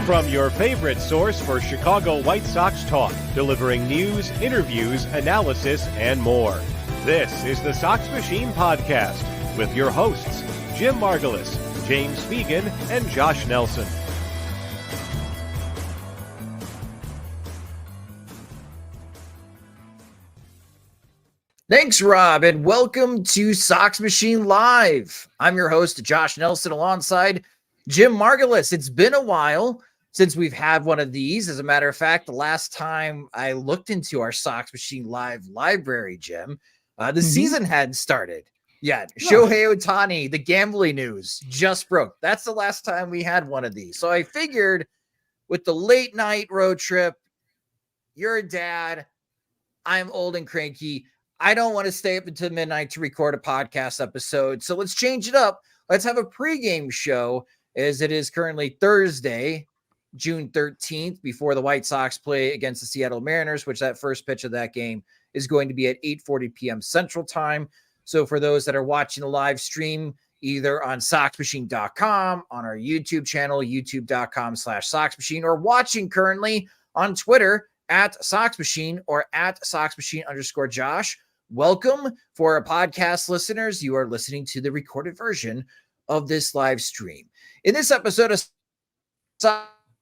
From your favorite source for Chicago White Sox talk, delivering news, interviews, analysis, and more. This is the Sox Machine Podcast with your hosts, Jim Margalus, James Fegan, and Josh Nelson. Thanks, Rob, and welcome to Sox Machine Live. I'm your host, Josh Nelson, alongside Jim Margalus. It's been a while since we've had one of these. As a matter of fact, the last time I looked into our Sox Machine Live library, Jim, the season hadn't started yet. No. Shohei Ohtani, the gambling news just broke. That's the last time we had one of these. So I figured with the late night road trip, you're a dad, I'm old and cranky. I don't want to stay up until midnight to record a podcast episode. So let's change it up. Let's have a pregame show, as it is currently Thursday, June 13th, before the White Sox play against the Seattle Mariners, which that first pitch of that game is going to be at 8:40 p.m. Central Time. So for those that are watching the live stream, either on SoxMachine.com, on our YouTube channel, youtube.com/SoxMachine, or watching currently on Twitter at SoxMachine or at SoxMachine_Josh. Welcome. For our podcast listeners, you are listening to the recorded version of this live stream. In this episode of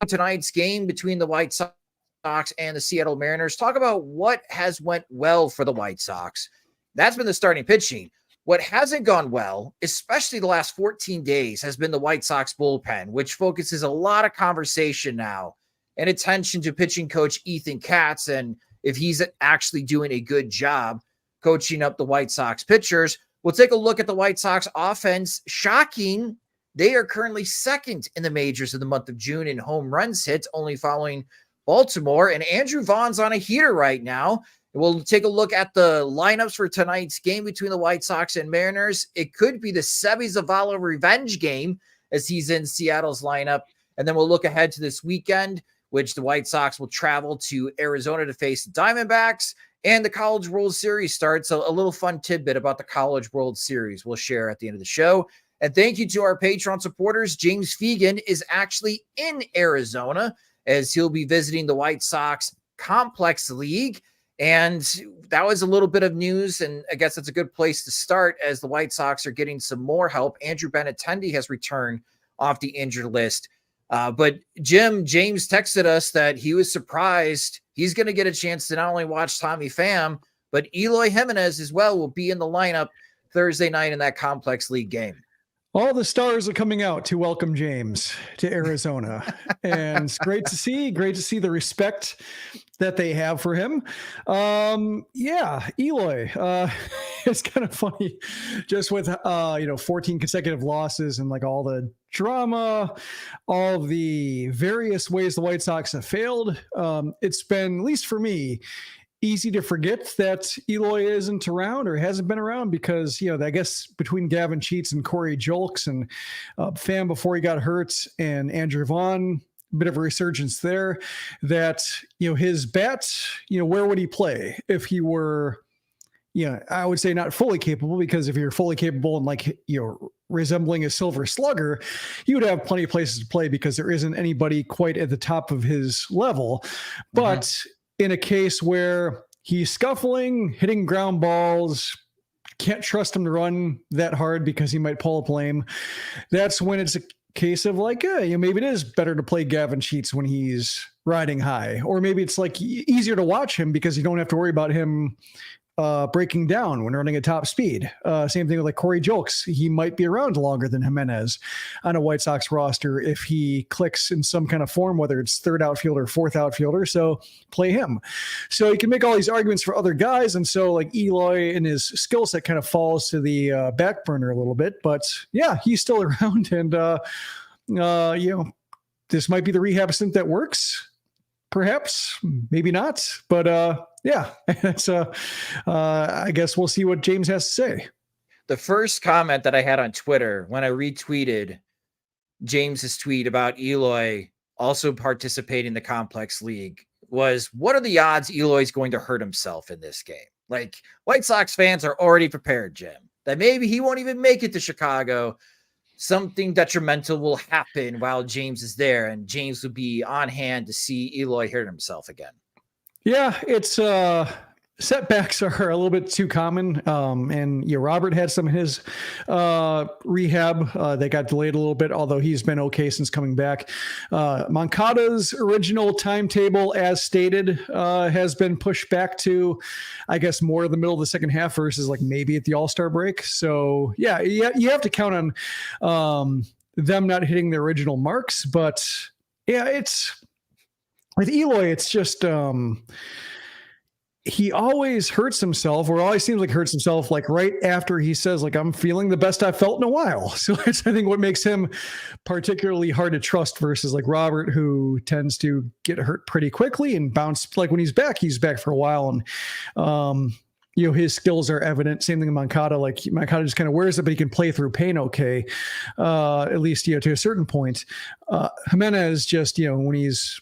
tonight's game between the White Sox and the Seattle Mariners, talk about what has went well for the White Sox. That's been the starting pitching. What hasn't gone well, especially the last 14 days, has been the White Sox bullpen, which focuses a lot of conversation now and attention to pitching coach Ethan Katz and if he's actually doing a good job coaching up the White Sox pitchers. We'll take a look at the White Sox offense. Shocking. They are currently second in the majors in the month of June in home runs hit, only following Baltimore. And Andrew Vaughn's on a heater right now. We'll take a look at the lineups for tonight's game between the White Sox and Mariners. It could be the Seby Zavala revenge game as he's in Seattle's lineup. And then we'll look ahead to this weekend, which the White Sox will travel to Arizona to face the Diamondbacks. And the College World Series starts. A little fun tidbit about the College World Series we'll share at the end of the show. And thank you to our Patreon supporters. James Fegan is actually in Arizona as he'll be visiting the White Sox Complex League. And that was a little bit of news, and I guess that's a good place to start as the White Sox are getting some more help. Andrew Benintendi has returned off the injured list. But James texted us that he was surprised he's going to get a chance to not only watch Tommy Pham, but Eloy Jimenez as well will be in the lineup Thursday night in that Complex League game. All the stars are coming out to welcome James to Arizona. And it's great to see the respect that they have for him. Eloy, it's kind of funny just with, 14 consecutive losses and like all the drama, all the various ways the White Sox have failed. It's been, at least for me, easy to forget that Eloy isn't around or hasn't been around because, I guess between Gavin Sheets and Corey Julks and Pham before he got hurt and Andrew Vaughn, a bit of a resurgence there, that, his bat, where would he play if he were, I would say not fully capable, because if you're fully capable and resembling a silver slugger, you would have plenty of places to play because there isn't anybody quite at the top of his level. But in a case where he's scuffling, hitting ground balls, can't trust him to run that hard because he might pull a flame, that's when it's a case of maybe it is better to play Gavin Sheets when he's riding high, or maybe it's easier to watch him because you don't have to worry about him breaking down when running at top speed. Same thing with Corey Julks. He might be around longer than Jimenez on a White Sox roster if he clicks in some kind of form, whether it's third outfielder, fourth outfielder. So play him. So you can make all these arguments for other guys. And so Eloy and his skill set kind of falls to the back burner a little bit, but yeah, he's still around. And, this might be the rehab stint that works. Perhaps, maybe not, but that's I guess we'll see what James has to say. The first comment that I had on Twitter when I retweeted James's tweet about Eloy also participating in the Complex League was, what are the odds Eloy's going to hurt himself in this game? White Sox fans are already prepared, Jim, that maybe he won't even make it to Chicago. something detrimental will happen while James is there, and James would be on hand to see Eloy hurt himself again. Yeah, it's setbacks are a little bit too common. And Robert had some of his rehab that got delayed a little bit, although he's been okay since coming back. Moncada's original timetable, as stated, has been pushed back to, I guess, more the middle of the second half versus like maybe at the All-Star break. So yeah, you have to count on them not hitting their original marks. But yeah, it's with Eloy, it's just he always hurts himself, or always seems like hurts himself, like right after he says, like, I'm feeling the best I've felt in a while. So it's, I think, what makes him particularly hard to trust versus like Robert, who tends to get hurt pretty quickly and bounce. Like when he's back for a while. And, his skills are evident. Same thing in Moncada. Like Moncada just kind of wears it, but he can play through pain okay, at least, to a certain point. Jimenez just, when he's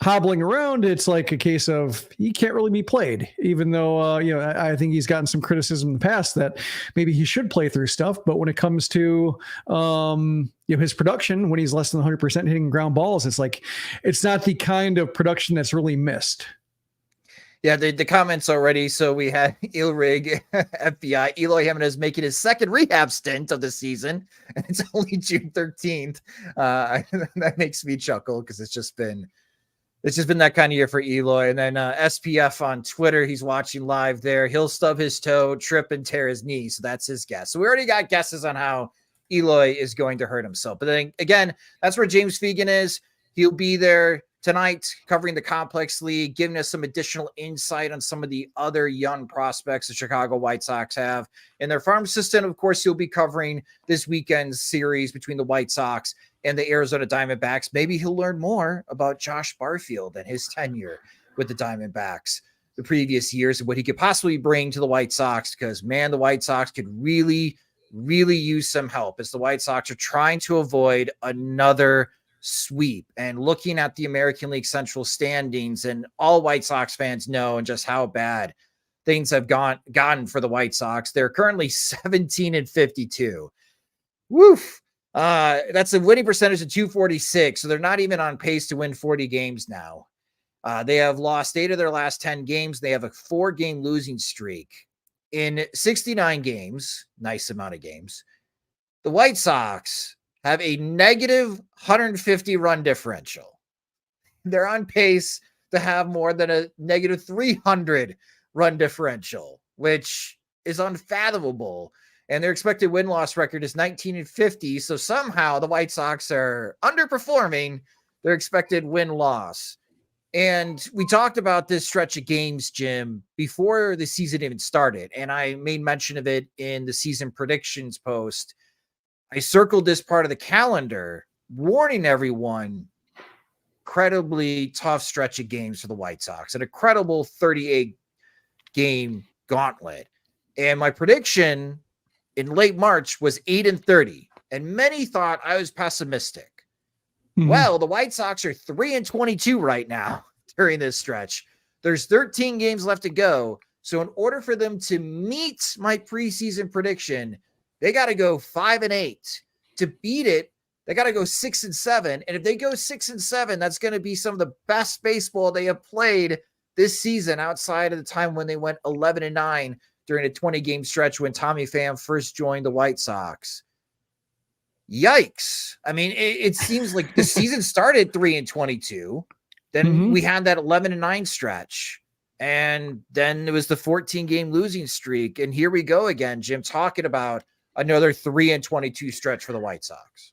hobbling around, it's like a case of he can't really be played, even though, I think he's gotten some criticism in the past that maybe he should play through stuff. But when it comes to, his production, when he's less than 100% hitting ground balls, it's like, it's not the kind of production that's really missed. Yeah, the comments already. So we had Ilrig, FBI, Eloy Jimenez making his second rehab stint of the season, and it's only June 13th. That makes me chuckle because it's just been that kind of year for Eloy. And then SPF on Twitter, he's watching live there. He'll stub his toe, trip, and tear his knee. So that's his guess. So we already got guesses on how Eloy is going to hurt himself. But then again, that's where James Fegan is. He'll be there tonight covering the Complex League, giving us some additional insight on some of the other young prospects the Chicago White Sox have in their farm system. Of course, he'll be covering this weekend's series between the White Sox and the Arizona Diamondbacks. Maybe he'll learn more about Josh Barfield and his tenure with the Diamondbacks the previous years and what he could possibly bring to the White Sox, because, man, the White Sox could really, really use some help as the White Sox are trying to avoid another sweep. And looking at the American League Central standings, and all White Sox fans know and just how bad things have gotten for the White Sox. They're currently 17-52. Woof. That's a winning percentage of .246. So they're not even on pace to win 40 games now. They have lost 8 of their last 10 games. They have a 4-game losing streak in 69 games. Nice amount of games. The White Sox have a negative 150 run differential. They're on pace to have more than a negative 300 run differential, which is unfathomable. And their expected win-loss record is 19-50. So somehow the White Sox are underperforming their expected win-loss. And we talked about this stretch of games, Jim, before the season even started. And I made mention of it in the season predictions post. I circled this part of the calendar, warning everyone, incredibly tough stretch of games for the White Sox, an incredible 38-game gauntlet. And my prediction in late March was 8-30, and many thought I was pessimistic. Mm-hmm. Well, the White Sox are 3-22 right now during this stretch. There's 13 games left to go. So in order for them to meet my preseason prediction, they got to go 5-8. To beat it, they got to go 6-7. And if they go 6-7, that's going to be some of the best baseball they have played this season, outside of the time when they went 11-9 during a 20-game stretch when Tommy Pham first joined the White Sox. Yikes. I mean, it seems like the season started 3-22. Then we had that 11-9 stretch. And then it was the 14-game losing streak. And here we go again, Jim, talking about another 3-22 stretch for the White Sox.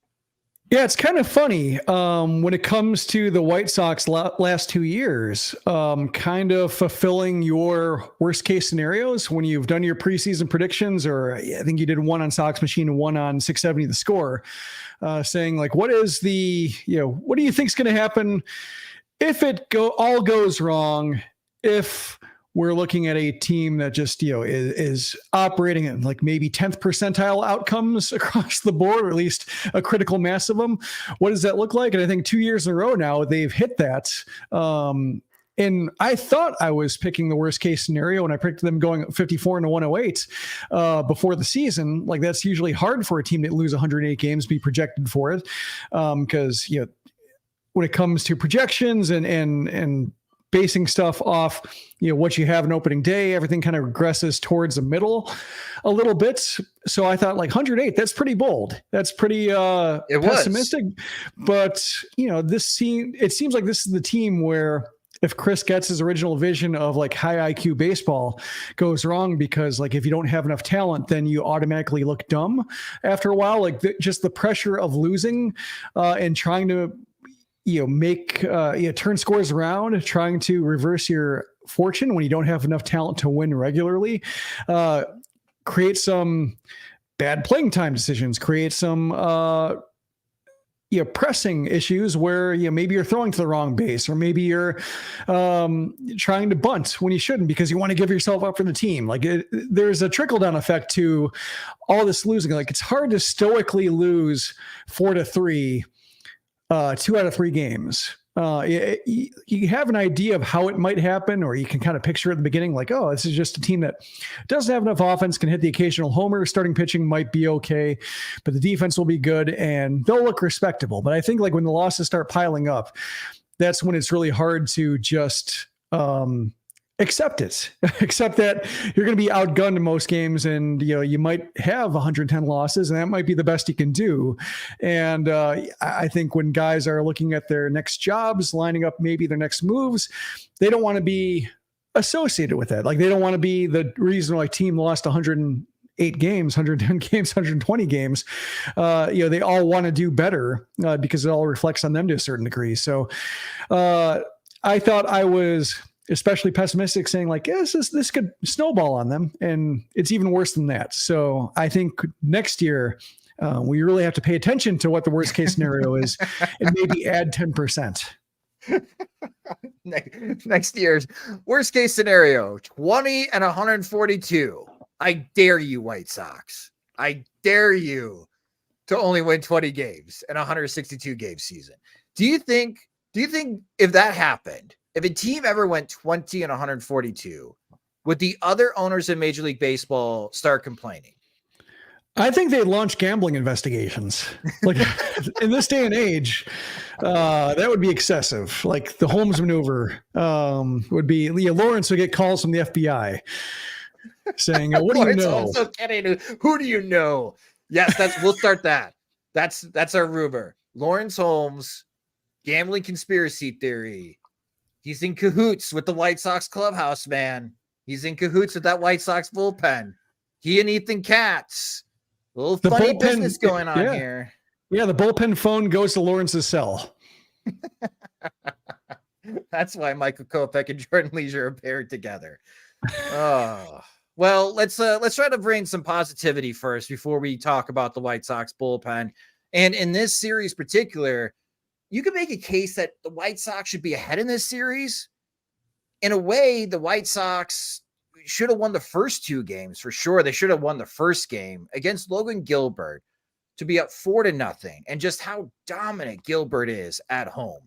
Yeah, it's kind of funny when it comes to the White Sox last 2 years, kind of fulfilling your worst case scenarios when you've done your preseason predictions, or I think you did one on Sox Machine and one on 670 The Score, saying like, what is the, what do you think is going to happen if it all goes wrong, if we're looking at a team that just, is operating in like maybe 10th percentile outcomes across the board, or at least a critical mass of them. What does that look like? And I think 2 years in a row now, they've hit that. And I thought I was picking the worst case scenario when I picked them going 54 and 108 before the season. Like, that's usually hard for a team that lose 108 games, be projected for it. Because, when it comes to projections and basing stuff off, what you have in opening day, everything kind of regresses towards the middle a little bit. So I thought, like, 108, that's pretty bold. That's pretty pessimistic. But, it seems like this is the team where, if Chris gets his original vision of like high IQ baseball goes wrong, because like if you don't have enough talent, then you automatically look dumb after a while. Like just the pressure of losing and trying to turn scores around, trying to reverse your fortune when you don't have enough talent to win regularly, create some bad playing time decisions, create some pressing issues where maybe you're throwing to the wrong base, or maybe you're trying to bunt when you shouldn't because you want to give yourself up for the team. Like there's a trickle down effect to all this losing. Like it's hard to stoically lose 4-3, 2 out of 3 games. You have an idea of how it might happen, or you can kind of picture at the beginning, like, oh, this is just a team that doesn't have enough offense, can hit the occasional homer. Starting pitching might be okay, but the defense will be good and they'll look respectable. But I think like when the losses start piling up, that's when it's really hard to just accept that you're going to be outgunned in most games, and you might have 110 losses, and that might be the best you can do. And I think when guys are looking at their next jobs, lining up maybe their next moves, they don't want to be associated with that. Like they don't want to be the reason why a team lost 108 games, 110 games, 120 games. They all want to do better because it all reflects on them to a certain degree. So I thought I was especially pessimistic, saying like, yes, this could snowball on them, and it's even worse than that. So I think next year we really have to pay attention to what the worst case scenario is, and maybe add 10%. Next year's worst case scenario, 20 and 142. I dare you, White Sox. I dare you to only win 20 games in a 162 game season. Do you think if that happened, if a team ever went 20 and 142, would the other owners in Major League Baseball start complaining? I think they launch gambling investigations. Like in this day and age, that would be excessive. Like the Holmes maneuver would be, Lawrence would get calls from the FBI saying, what do you know? Also kidding. Who do you know? Yes, we'll start that. That's our rumor. Lawrence Holmes, gambling conspiracy theory. He's in cahoots with the White Sox clubhouse, man. He's in cahoots with that White Sox bullpen. He and Ethan Katz. A little funny business going on here. Yeah, the bullpen phone goes to Lawrence's cell. That's why Michael Kopech and Jordan Leisure are paired together. Oh. Well, let's try to bring some positivity first before we talk about the White Sox bullpen. And in this series particular, you can make a case that the White Sox should be ahead in this series. In a way, the White Sox should have won the first 2 games for sure. They should have won the first game against Logan Gilbert to be up 4-0, and just how dominant Gilbert is at home.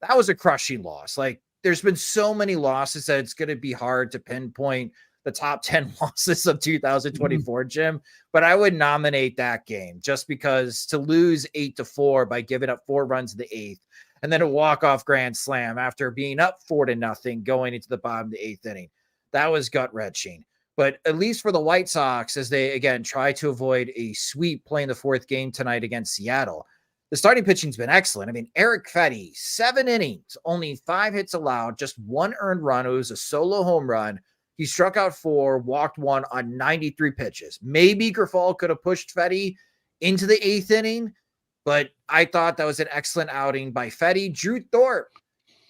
That was a crushing loss. Like there's been so many losses that it's going to be hard to pinpoint the top 10 losses of 2024, Jim, but I would nominate that game just because to lose 8-4 by giving up 4 runs in the 8th, and then a walk-off grand slam after being up 4-0 going into the bottom of the 8th inning. That was gut-wrenching. But at least for the White Sox, as they, again, try to avoid a sweep playing the 4th game tonight against Seattle, the starting pitching's been excellent. I mean, Eric Fetty, 7 innings, only 5 hits allowed, just 1 earned run. It was a solo home run. He struck out 4, walked 1 on 93 pitches. Maybe Grifol could have pushed Fetty into the 8th inning, but I thought that was an excellent outing by Fetty. Drew Thorpe,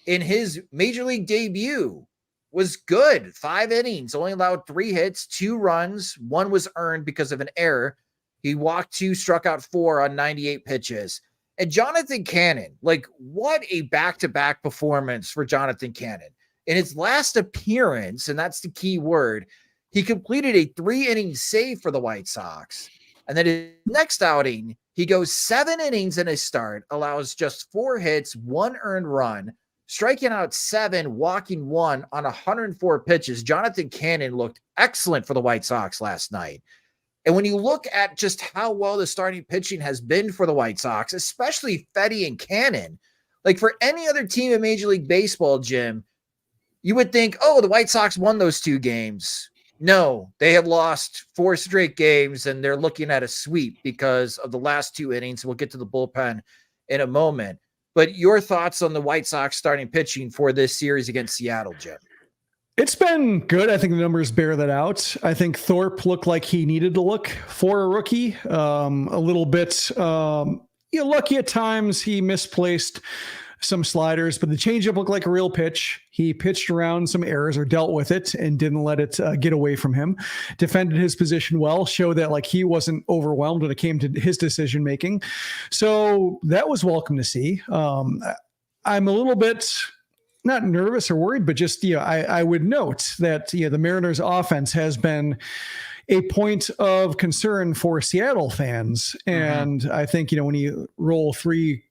in his Major League debut, was good. 5 innings, only allowed 3 hits, 2 runs. 1 was earned because of an error. He walked 2, struck out 4 on 98 pitches. And Jonathan Cannon, like what a back-to-back performance for Jonathan Cannon. In his last appearance, and that's the key word, he completed a 3-inning save for the White Sox. And then his next outing, he goes 7 innings in his start, allows just 4 hits, 1 earned run, striking out 7, walking 1 on 104 pitches. Jonathan Cannon looked excellent for the White Sox last night. And when you look at just how well the starting pitching has been for the White Sox, especially Fedde and Cannon, like for any other team in Major League Baseball, Jim, you would think, oh, the White Sox won those 2 games. No, they have lost 4 straight games, and they're looking at a sweep because of the last 2 innings. We'll get to the bullpen in a moment. But your thoughts on the White Sox starting pitching for this series against Seattle, Jim? It's been good. I think the numbers bear that out. I think Thorpe looked like he needed to look for a rookie. A little bit lucky at times. He misplaced some sliders, but the changeup looked like a real pitch. He pitched around some errors or dealt with it and didn't let it get away from him. Defended his position well, showed that like he wasn't overwhelmed when it came to his decision making. So that was welcome to see. I'm a little bit not nervous or worried, but just, I would note that, the Mariners offense has been a point of concern for Seattle fans. And I think, when you roll 3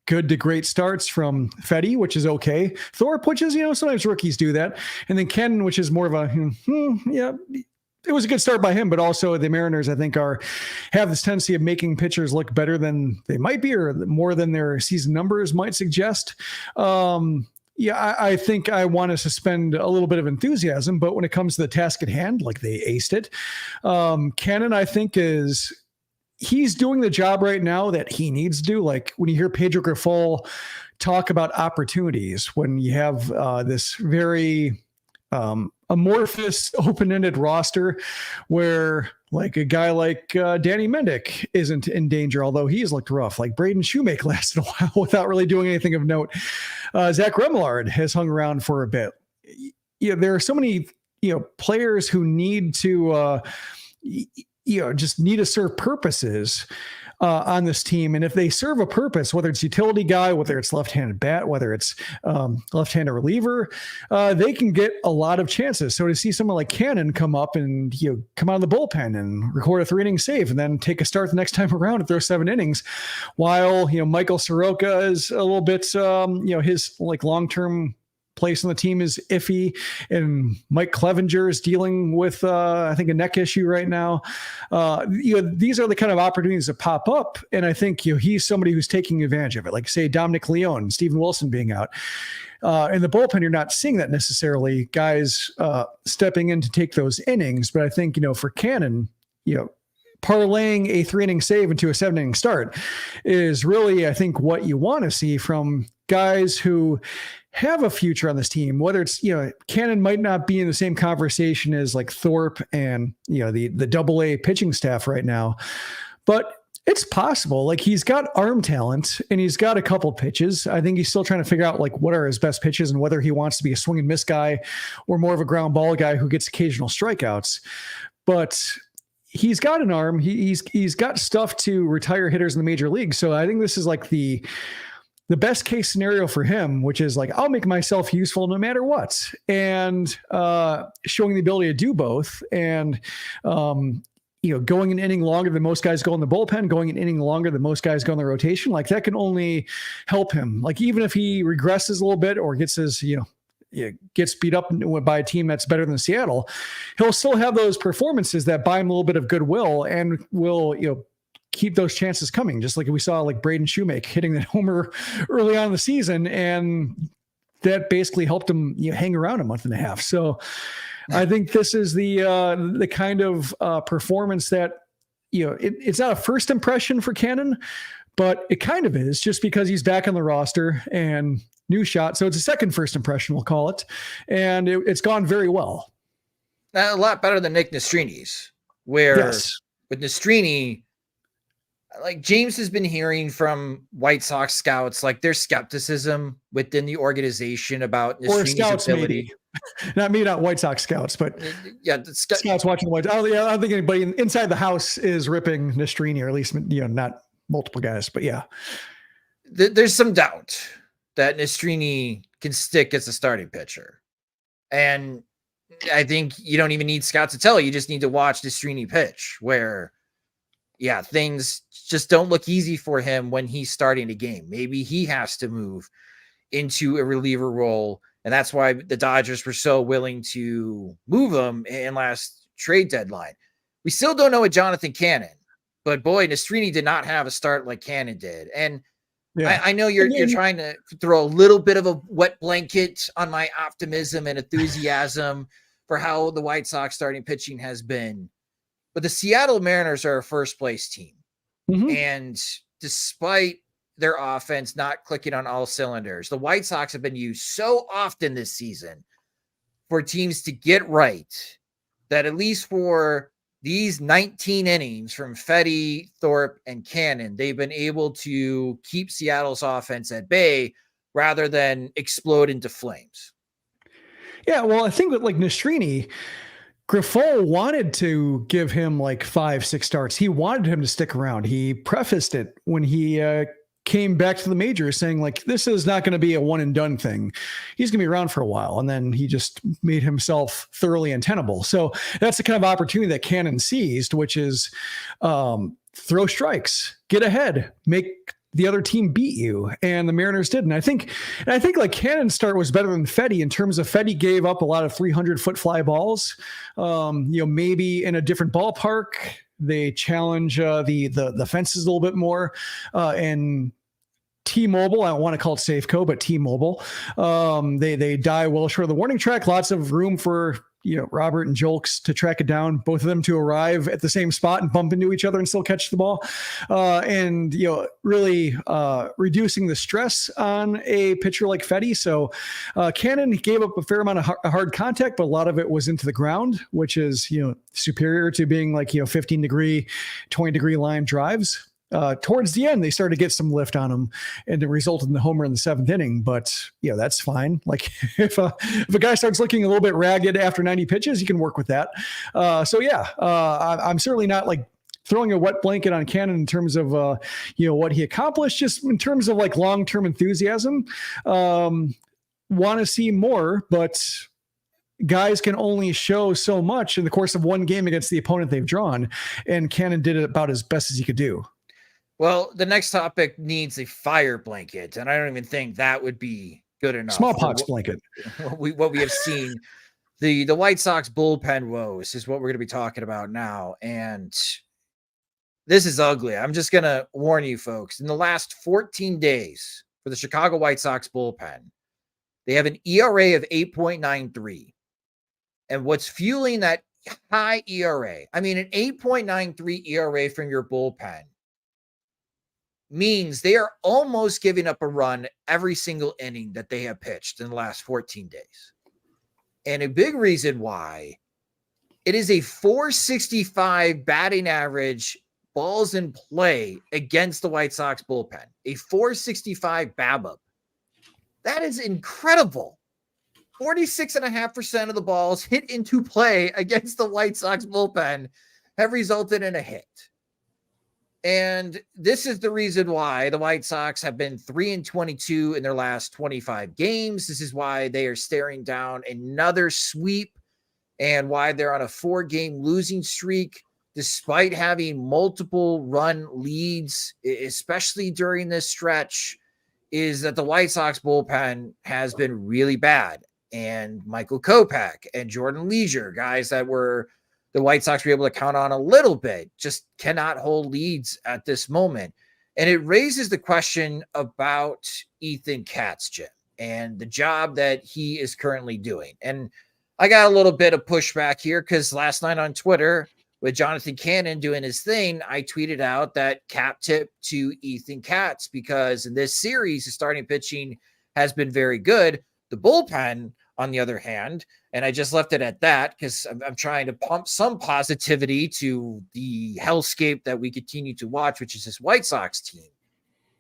good to great starts from Fedde, which is okay. Thorpe, which is, sometimes rookies do that. And then Ken, which is more of a, it was a good start by him, but also the Mariners, I think, have this tendency of making pitchers look better than they might be, or more than their season numbers might suggest. I think I want to suspend a little bit of enthusiasm, but when it comes to the task at hand, like they aced it. Cannon, I think, he's doing the job right now that he needs to do. Like when you hear Pedro Grifol talk about opportunities, when you have this very amorphous, open-ended roster where like a guy like Danny Mendick isn't in danger, although he's looked rough. Like Braden Shoemake lasted a while without really doing anything of note. Zach Remillard has hung around for a bit. There are so many players who need to just need to serve purposes on this team. And if they serve a purpose, whether it's utility guy, whether it's left-handed bat, whether it's left-handed reliever, they can get a lot of chances. So to see someone like Cannon come up and come out of the bullpen and record a 3-inning save and then take a start the next time around and throw 7 innings, while Michael Soroka is a little bit his like long-term place on the team is iffy, and Mike Clevenger is dealing with I think a neck issue right now. These are the kind of opportunities that pop up, and I think he's somebody who's taking advantage of it. Like say Dominic Leone, Steven Wilson being out. In the bullpen, you're not seeing that necessarily, guys stepping in to take those innings. But I think for Cannon, parlaying a 3-inning save into a 7-inning start is really, I think, what you want to see from guys who have a future on this team. Whether it's, Cannon might not be in the same conversation as like Thorpe and, the AA pitching staff right now, but it's possible. Like he's got arm talent and he's got a couple pitches. I think he's still trying to figure out like what are his best pitches and whether he wants to be a swing and miss guy or more of a ground ball guy who gets occasional strikeouts. But he's got an arm. He's got stuff to retire hitters in the major league. So I think this is like the best case scenario for him, which is like, I'll make myself useful no matter what. And showing the ability to do both. And, going an inning longer than most guys go in the bullpen, going an inning longer than most guys go in the rotation, like that can only help him. Like even if he regresses a little bit or gets his, gets beat up by a team that's better than Seattle, he'll still have those performances that buy him a little bit of goodwill and will, keep those chances coming. Just like we saw like Braden Shoemake hitting that homer early on in the season. And that basically helped him hang around a month and a half. So I think this is the kind of performance that, it's not a first impression for Cannon, but it kind of is just because he's back on the roster and new shot. So it's a second first impression, we'll call it. And it's gone very well. A lot better than Nick Nestrini's, where with Nestrini, like James has been hearing from White Sox scouts, like there's skepticism within the organization about Nestrini's ability. Not White Sox scouts, but the scouts watching the White Sox. I don't think anybody inside the house is ripping Nestrini, or at least, not multiple guys, but yeah. There's some doubt that Nestrini can stick as a starting pitcher. And I think you don't even need scouts to tell you just need to watch Nestrini pitch, where things just don't look easy for him when he's starting a game. Maybe he has to move into a reliever role. And that's why the Dodgers were so willing to move him in last trade deadline. We still don't know what Jonathan Cannon, but boy, Nastrini did not have a start like Cannon did. And I know you're trying to throw a little bit of a wet blanket on my optimism and enthusiasm for how the White Sox starting pitching has been. But the Seattle Mariners are a first place team. Mm-hmm. And despite their offense not clicking on all cylinders, the White Sox have been used so often this season for teams to get right that at least for these 19 innings from Fedde, Thorpe, and Cannon, they've been able to keep Seattle's offense at bay rather than explode into flames. Yeah, well, I think with like Nastrini, Grifol wanted to give him like 5-6 starts. He wanted him to stick around. He prefaced it when he came back to the majors saying like, this is not going to be a one and done thing. He's going to be around for a while. And then he just made himself thoroughly untenable. So that's the kind of opportunity that Cannon seized, which is throw strikes, get ahead, make the other team beat you. And the Mariners did. And I think like Cannon's start was better than Fedde in terms of Fedde gave up a lot of 300-foot fly balls, maybe in a different ballpark. They challenge the fences a little bit more, and T-Mobile, I don't want to call it Safeco, but T-Mobile, they die well short of the warning track. Lots of room for Robert and Jolks to track it down, both of them to arrive at the same spot and bump into each other and still catch the ball, and really reducing the stress on a pitcher like Fedde. So Cannon gave up a fair amount of hard contact, but a lot of it was into the ground, which is superior to being like 15-degree, 20-degree line drives. Towards the end, they started to get some lift on him, and it resulted in the homer in the 7th inning. But that's fine. Like if a guy starts looking a little bit ragged after 90 pitches, you can work with that. I'm certainly not like throwing a wet blanket on Cannon in terms of what he accomplished. Just in terms of like long-term enthusiasm, want to see more, but guys can only show so much in the course of one game against the opponent they've drawn, and Cannon did it about as best as he could do. Well, the next topic needs a fire blanket, and I don't even think that would be good enough. Smallpox blanket. What we have seen, the White Sox bullpen woes is what we're going to be talking about now, and this is ugly. I'm just going to warn you folks. In the last 14 days for the Chicago White Sox bullpen, they have an ERA of 8.93, and what's fueling that high ERA? I mean, an 8.93 ERA from your bullpen means they are almost giving up a run every single inning that they have pitched in the last 14 days. And a big reason why, it is a 465 batting average balls in play against the White Sox bullpen. A 465 BABIP. That is incredible. 46.5% of the balls hit into play against the White Sox bullpen have resulted in a hit. And this is the reason why the White Sox have been 3-22 in their last 25 games. This is why they are staring down another sweep and why they're on a 4-game losing streak, despite having multiple run leads, especially during this stretch, is that the White Sox bullpen has been really bad. And Michael Kopech and Jordan Leisure, guys that were the White Sox were able to count on a little bit, just cannot hold leads at this moment. And it raises the question about Ethan Katz, Jim, and the job that he is currently doing. And I got a little bit of pushback here because last night on Twitter, with Jonathan Cannon doing his thing, I tweeted out that cap tip to Ethan Katz, because in this series, the starting pitching has been very good. The bullpen, on the other hand, and I just left it at that because I'm trying to pump some positivity to the hellscape that we continue to watch, which is this White Sox team.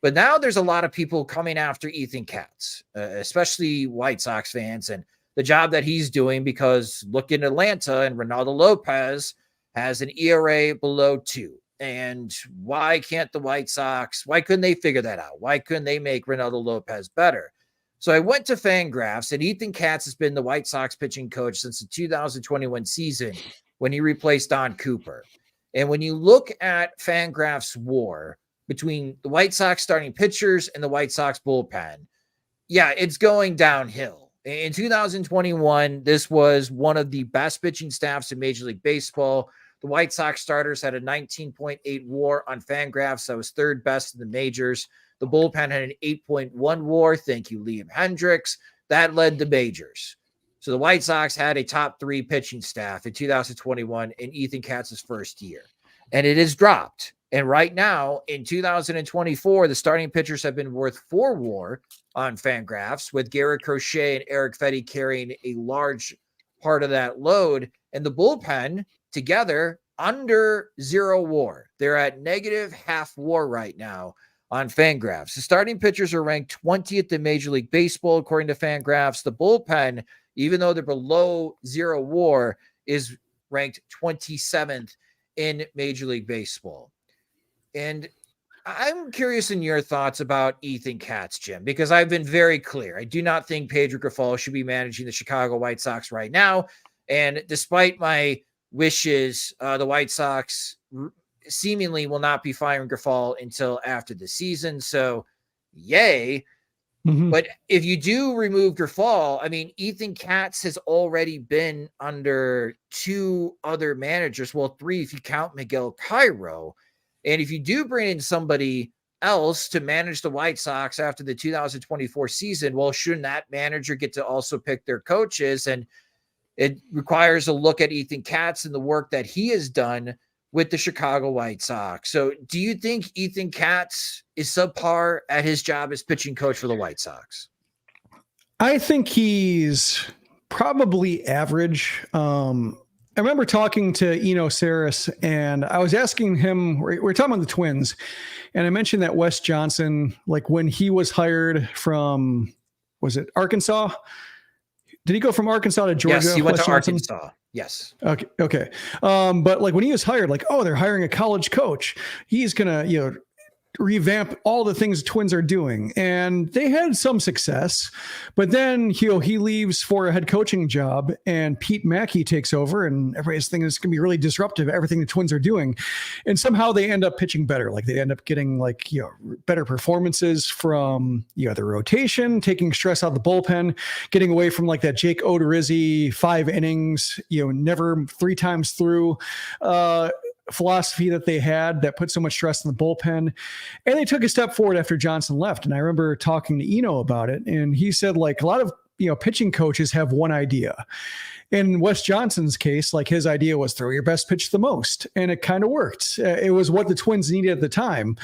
But now there's a lot of people coming after Ethan Katz, especially White Sox fans, and the job that he's doing, because look in Atlanta and Ronaldo Lopez has an ERA below 2. And why can't the White Sox, why couldn't they figure that out? Why couldn't they make Ronaldo Lopez better? So I went to Fangraphs, and Ethan Katz has been the White Sox pitching coach since the 2021 season when he replaced Don Cooper. And when you look at Fangraphs' war between the White Sox starting pitchers and the White Sox bullpen, Yeah, it's going downhill. In 2021, this was one of the best pitching staffs in Major League Baseball. The White Sox starters had a 19.8 WAR on Fangraphs. That was third best in the majors. The bullpen had an 8.1 WAR. Thank you, Liam Hendricks. That led the majors. So the White Sox had a top 3 pitching staff in 2021 in Ethan Katz's first year, and it has dropped. And right now in 2024, the starting pitchers have been worth 4 WAR on Fangraphs, with Garrett Crochet and Eric Fetty carrying a large part of that load, and the bullpen together under 0 WAR. They're at negative half WAR right now on Fangraphs. The starting pitchers are ranked 20th in Major League Baseball, according to Fangraphs. The bullpen, even though they're below 0 WAR, is ranked 27th in Major League Baseball. And I'm curious in your thoughts about Ethan Katz, Jim, because I've been very clear. I do not think Pedro Grifol should be managing the Chicago White Sox right now. And despite my wishes, the White Sox seemingly will not be firing Grifol until after the season. So yay. Mm-hmm. But if you do remove Grifol, I mean, Ethan Katz has already been under 2 other managers. Well, 3 if you count Miguel Cairo. And if you do bring in somebody else to manage the White Sox after the 2024 season, well, shouldn't that manager get to also pick their coaches? And it requires a look at Ethan Katz and the work that he has done with the Chicago White Sox. So do you think Ethan Katz is subpar at his job as pitching coach for the White Sox? I think he's probably average. I remember talking to Eno Saris, and I was asking him, we're talking about the Twins, and I mentioned that Wes Johnson, like when he was hired from, was it Arkansas? Did he go from Arkansas to Georgia? Yes, he went Wes to Johnson? Arkansas. Yes. Okay. But like when he was hired, like, oh, they're hiring a college coach. He's going to, revamp all the things the Twins are doing. And they had some success, but then, he leaves for a head coaching job and Pete Mackey takes over and everybody's thinking it's going to be really disruptive, everything the Twins are doing. And somehow they end up pitching better. Like they end up getting better performances from, the rotation, taking stress out of the bullpen, getting away from like that Jake Odorizzi 5 innings, never 3 times through, philosophy that they had that put so much stress on the bullpen. And they took a step forward after Johnson left. And I remember talking to Eno about it. And he said, like, a lot of, pitching coaches have one idea. In Wes Johnson's case, like his idea was throw your best pitch the most. And it kind of worked. It was what the Twins needed at the time.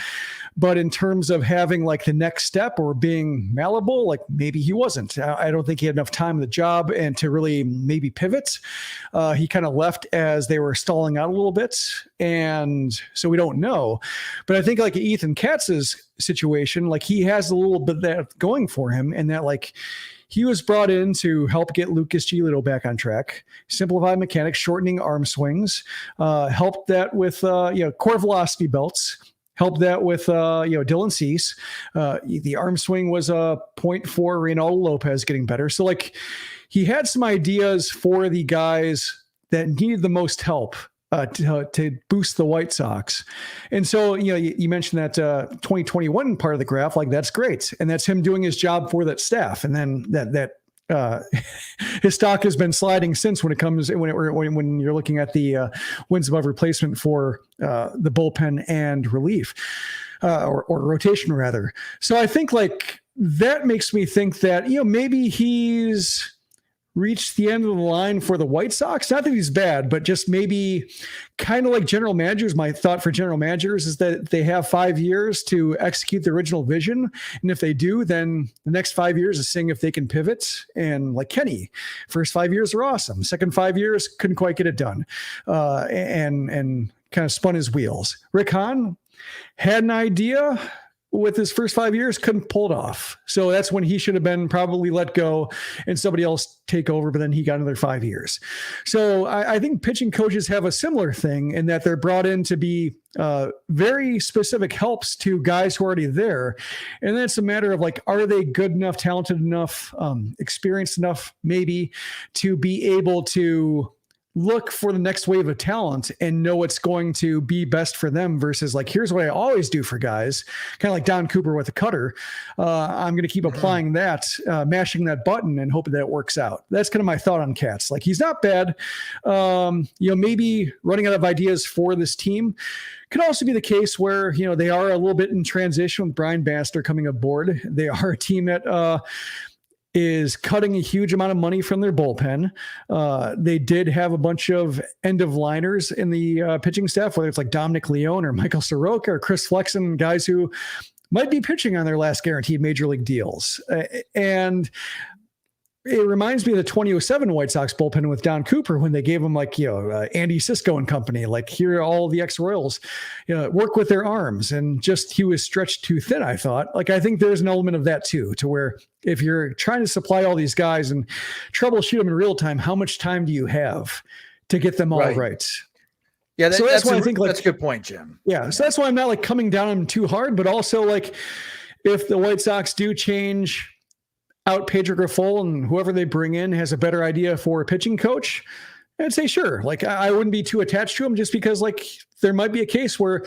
But in terms of having like the next step or being malleable, like maybe he wasn't. I don't think he had enough time in the job and to really maybe pivot. He kind of left as they were stalling out a little bit. And so we don't know. But I think like Ethan Katz's situation, like he has a little bit of that going for him, and that like he was brought in to help get Lucas Giolito back on track, simplify mechanics, shortening arm swings, helped that with core velocity belts, helped that with Dylan Cease. The arm swing was a 0.4 Reynaldo Lopez getting better. So like he had some ideas for the guys that needed the most help to boost the White Sox. And so, you mentioned that 2021 part of the graph, like that's great. And that's him doing his job for that staff. And then his stock has been sliding since when you're looking at the wins above replacement for the bullpen and relief or rotation rather. So I think like that makes me think that, maybe he's reached the end of the line for the White Sox. Not that he's bad, but just maybe kind of like general managers. My thought for general managers is that they have 5 years to execute the original vision. And if they do, then the next 5 years is seeing if they can pivot. And like Kenny, first 5 years are awesome. Second 5 years, couldn't quite get it done. And kind of spun his wheels. Rick Hahn had an idea with his first 5 years, couldn't pull it off. So that's when he should have been probably let go and somebody else take over, but then he got another 5 years. So I think pitching coaches have a similar thing in that they're brought in to be very specific helps to guys who are already there. And then it's a matter of like, are they good enough, talented enough, experienced enough maybe to be able to look for the next wave of talent and know what's going to be best for them versus like, here's what I always do for guys, kind of like Don Cooper with a cutter. I'm going to keep applying that, mashing that button and hoping that it works out. That's kind of my thought on Katz. Like, he's not bad. Maybe running out of ideas for this team. Could also be the case where, they are a little bit in transition with Brian Baster coming aboard. They are a team that, is cutting a huge amount of money from their bullpen. They did have a bunch of end-of-liners in the pitching staff, whether it's like Dominic Leone or Michael Soroka or Chris Flexen, guys who might be pitching on their last guaranteed major league deals. And it reminds me of the 2007 White Sox bullpen with Don Cooper when they gave him Andy Cisco and company, like, here are all the ex-Royals, work with their arms, and just he was stretched too thin, I thought. Like, I think there's an element of that too, to where if you're trying to supply all these guys and troubleshoot them in real time, how much time do you have to get them all right? Yeah, so that's why I think that's a good point, Jim. Yeah, so that's why I'm not like coming down on them too hard, but also like if the White Sox do change out Pedro Grifol and whoever they bring in has a better idea for a pitching coach, I'd say sure. Like, I wouldn't be too attached to him, just because like there might be a case where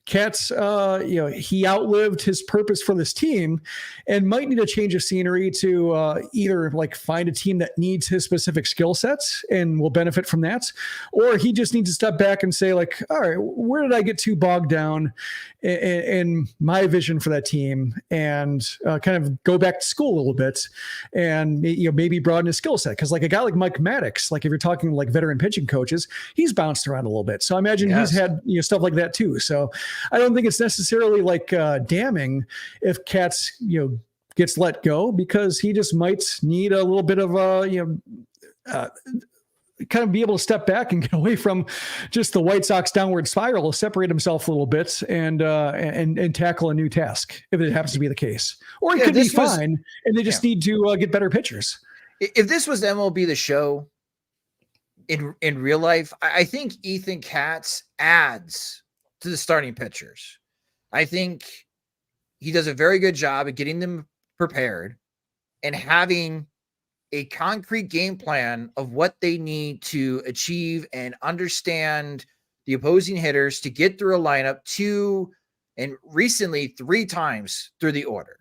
Katz, he outlived his purpose for this team and might need a change of scenery to either like find a team that needs his specific skill sets and will benefit from that, or he just needs to step back and say like, all right, where did I get too bogged down in my vision for that team, and kind of go back to school a little bit and maybe broaden his skill set. Because like a guy like Mike Maddox, like if you're talking like veteran pitching coaches, he's bounced around a little bit. So I imagine he's had stuff like that too. So I don't think it's necessarily like damning if Katz gets let go, because he just might need a little bit of kind of be able to step back and get away from just the White Sox downward spiral, separate himself a little bit and tackle a new task if it happens to be the case. Or he could be fine and they just need to get better pitchers. If this was MLB The Show in real life, I think Ethan Katz adds to the starting pitchers. I think he does a very good job at getting them prepared and having a concrete game plan of what they need to achieve and understand the opposing hitters to get through a lineup 2 and recently 3 times through the order.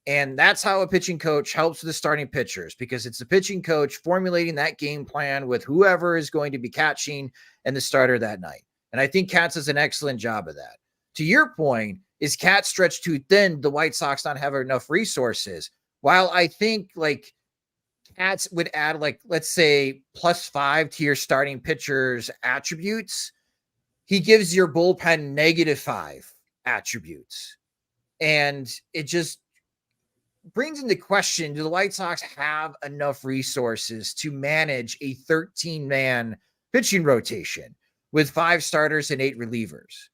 And that's how a pitching coach helps the starting pitchers, because it's the pitching coach formulating that game plan with whoever is going to be catching and the starter that night. And I think Katz does an excellent job of that. To your point, is Katz stretched too thin? The White Sox not have enough resources. While I think like Katz would add like, let's say +5 to your starting pitcher's attributes, he gives your bullpen -5 attributes. And it just brings into question, do the White Sox have enough resources to manage a 13-man pitching rotation with 5 starters and 8 relievers?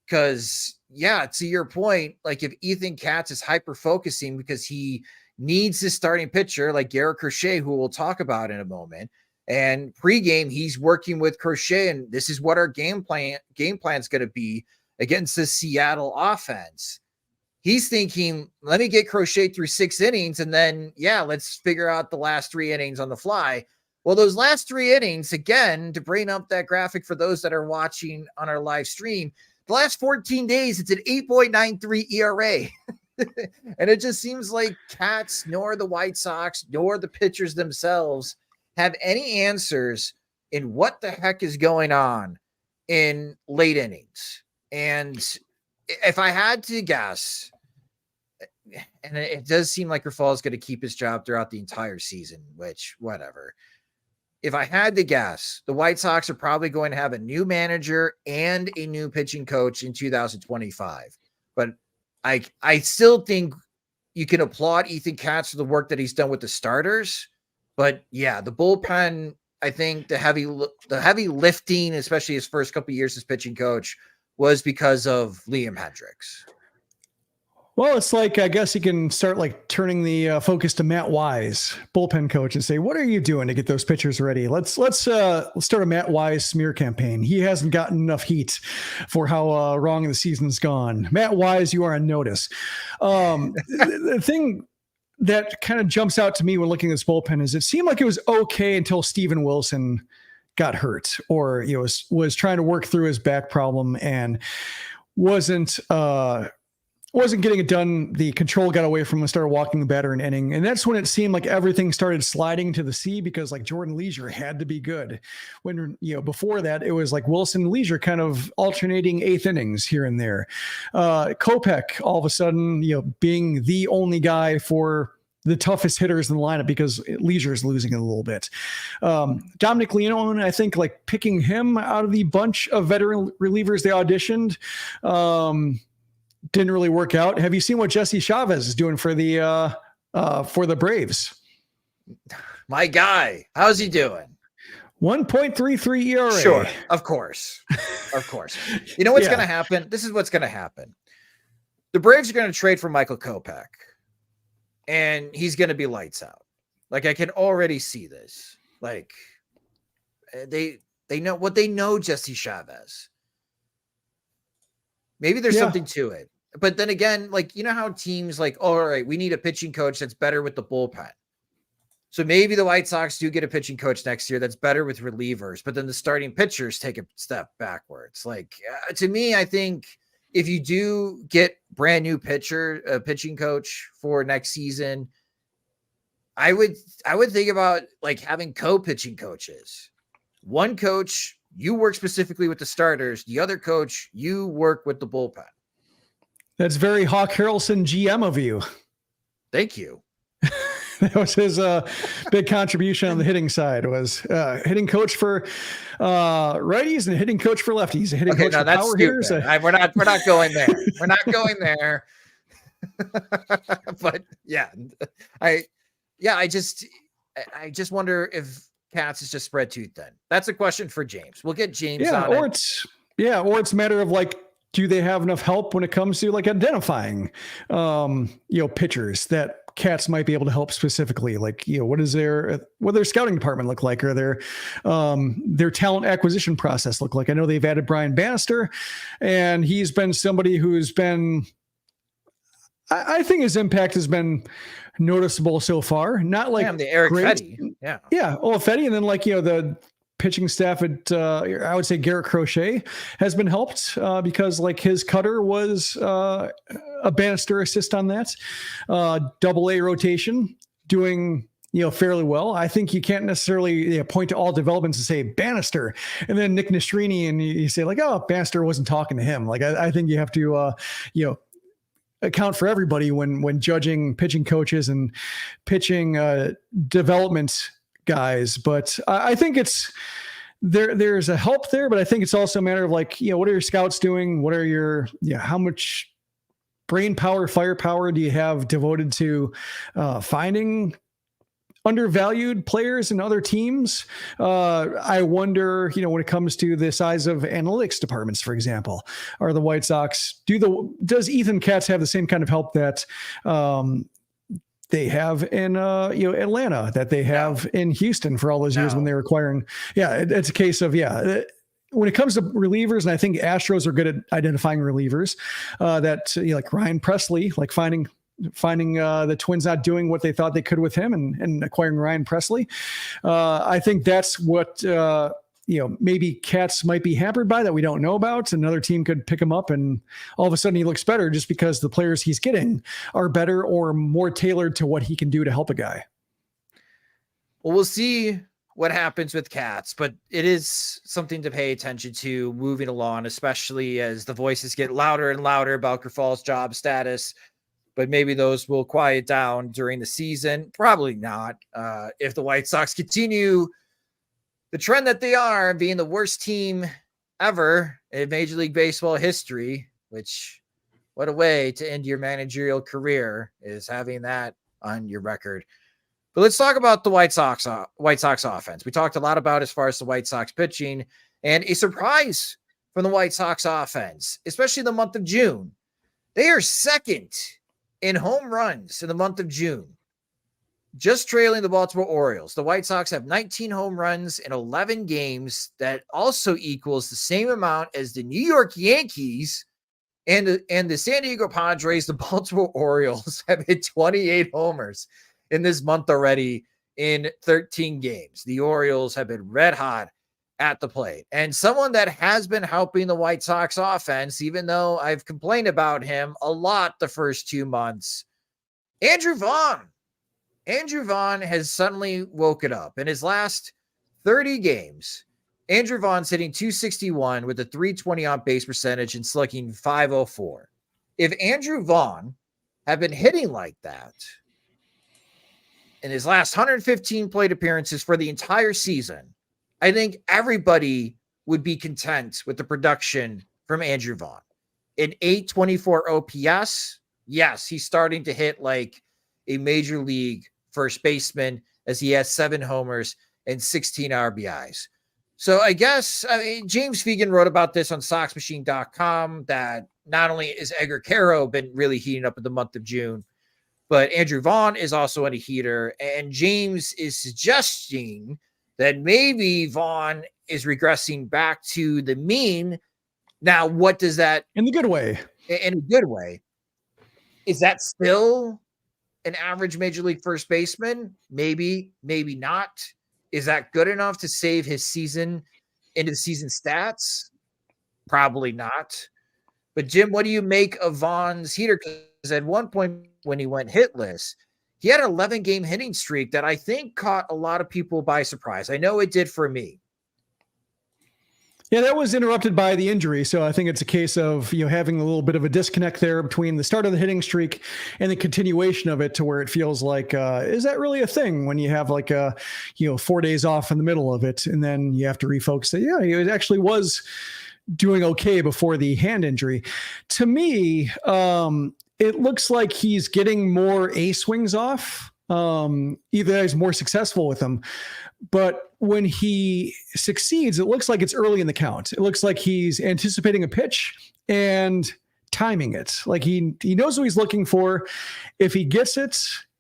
Because, to your point, like if Ethan Katz is hyper-focusing because he needs his starting pitcher like Garrett Crochet, who we'll talk about in a moment, and pregame he's working with Crochet, and this is what our game plan is going to be against the Seattle offense. He's thinking, let me get Crochet through 6 innings, and then, let's figure out the last 3 innings on the fly. Well, those last 3 innings, again, to bring up that graphic for those that are watching on our live stream, the last 14 days, it's an 8.93 ERA. And it just seems like Katz, nor the White Sox, nor the pitchers themselves have any answers in what the heck is going on in late innings. And if I had to guess, and it does seem like Grifol is going to keep his job throughout the entire season, which, whatever. If I had to guess, the White Sox are probably going to have a new manager and a new pitching coach in 2025. But I still think you can applaud Ethan Katz for the work that he's done with the starters. But the bullpen, I think the heavy lifting, especially his first couple of years as pitching coach, was because of Liam Hendricks. Well, it's like, I guess you can start like turning the focus to Matt Wise, bullpen coach, and say, what are you doing to get those pitchers ready? Let's start a Matt Wise smear campaign. He hasn't gotten enough heat for how wrong the season's gone. Matt Wise, you are on notice. The thing that kind of jumps out to me when looking at this bullpen is it seemed like it was okay until Steven Wilson got hurt or, was trying to work through his back problem and wasn't getting it done. The control got away from him and started walking the batter an inning. And that's when it seemed like everything started sliding to the sea, because like Jordan Leisure had to be good. When, before that, it was like Wilson and Leisure kind of alternating eighth innings here and there. Kopech all of a sudden, being the only guy for the toughest hitters in the lineup because Leisure is losing it a little bit. Dominic Leone, I think like picking him out of the bunch of veteran relievers they auditioned, didn't really work out. Have you seen what Jesse Chavez is doing for the Braves? My guy, how's he doing? 1.33 ERA. Sure, of course. You know what's going to happen? This is what's going to happen. The Braves are going to trade for Michael Kopech, and he's going to be lights out. Like, I can already see this. Like, they know what they know, Jesse Chavez. Maybe there's something to it. But then again, like, how teams like, all right, we need a pitching coach that's better with the bullpen. So maybe the White Sox do get a pitching coach next year that's better with relievers, but then the starting pitchers take a step backwards. Like, to me, I think if you do get brand new pitching coach for next season, I would think about like having co-pitching coaches. One coach, you work specifically with the starters. The other coach, you work with the bullpen. That's very Hawk Harrelson GM of you. Thank you. That was his big contribution on the hitting side, was hitting coach for righties and hitting coach for lefties. Hitting coach for that's power stupid. hitters. We're not going there. We're not going there. But I just wonder if Katz is just spread too thin. That's a question for James. We'll get James on or it's a matter of like, do they have enough help when it comes to like identifying, pitchers that Katz might be able to help specifically? Like, what does their scouting department look like, or their talent acquisition process look like? I know they've added Brian Bannister, and he's been somebody who's been, I think his impact has been noticeable so far. Not like the Eric Fetty. Fetty, and then like the pitching staff at I would say Garrett Crochet has been helped because like his cutter was a Bannister assist on that. AA rotation doing fairly well. I think you can't necessarily point to all developments and say Bannister and then Nick Nastrini and you say like, oh, Bannister wasn't talking to him. Like I think you have to account for everybody when judging pitching coaches and pitching development guys. But I think there's a help there, but I think it's also a matter of like, what are your scouts doing? What are your, how much brain power, firepower do you have devoted to finding undervalued players in other teams? I wonder, when it comes to the size of analytics departments, for example, are the White Sox, does Ethan Katz have the same kind of help that they have in Atlanta, that they have in Houston for all those years when they were acquiring? It's a case of when it comes to relievers, and I think Astros are good at identifying relievers, that like Ryan Presley, like finding the Twins not doing what they thought they could with him and acquiring Ryan Presley. I think that's what maybe Katz might be hampered by that we don't know about. Another team could pick him up and all of a sudden he looks better just because the players he's getting are better or more tailored to what he can do to help a guy. Well, we'll see what happens with Katz, but it is something to pay attention to moving along, especially as the voices get louder and louder about Grifal's job status. But maybe those will quiet down during the season. Probably not. If the White Sox continue the trend that they are, being the worst team ever in Major League Baseball history, which what a way to end your managerial career, is having that on your record. But let's talk about the White Sox offense. We talked a lot about as far as the White Sox pitching, and a surprise from the White Sox offense, especially the month of June. They are second in home runs in the month of June, just trailing the Baltimore Orioles. The White Sox have 19 home runs in 11 games. That also equals the same amount as the New York Yankees and the San Diego Padres. The Baltimore Orioles have hit 28 homers in this month already in 13 games. The Orioles have been red hot at the plate. And someone that has been helping the White Sox offense, even though I've complained about him a lot the first 2 months, Andrew Vaughn. Andrew Vaughn has suddenly woken up. In his last 30 games, Andrew Vaughn's hitting 261 with a 320 on base percentage and slugging 504. If Andrew Vaughn had been hitting like that in his last 115 plate appearances for the entire season, I think everybody would be content with the production from Andrew Vaughn. An 824 OPS, yes, he's starting to hit like a major league first baseman as he has 7 homers and 16 RBIs. So I guess James Fegan wrote about this on SoxMachine.com that not only is Edgar Caro been really heating up in the month of June, but Andrew Vaughn is also on a heater. And James is suggesting that maybe Vaughn is regressing back to the mean. Now, what does that... In the good way. In a good way. Is that still an average major league first baseman? Maybe, maybe not. Is that good enough to save his season into the season stats? Probably not. But Jim, what do you make of Vaughn's heater? Because at one point when he went hitless, he had an 11-game hitting streak that I think caught a lot of people by surprise. I know it did for me. Yeah, that was interrupted by the injury. So I think it's a case of, having a little bit of a disconnect there between the start of the hitting streak and the continuation of it to where it feels like, is that really a thing when you have 4 days off in the middle of it? And then you have to refocus that, yeah, it actually was doing okay before the hand injury. To me, it looks like he's getting more A swings off. Either he's more successful with them, but when he succeeds, it looks like it's early in the count. It looks like he's anticipating a pitch and timing it. Like he knows what he's looking for. If he gets it,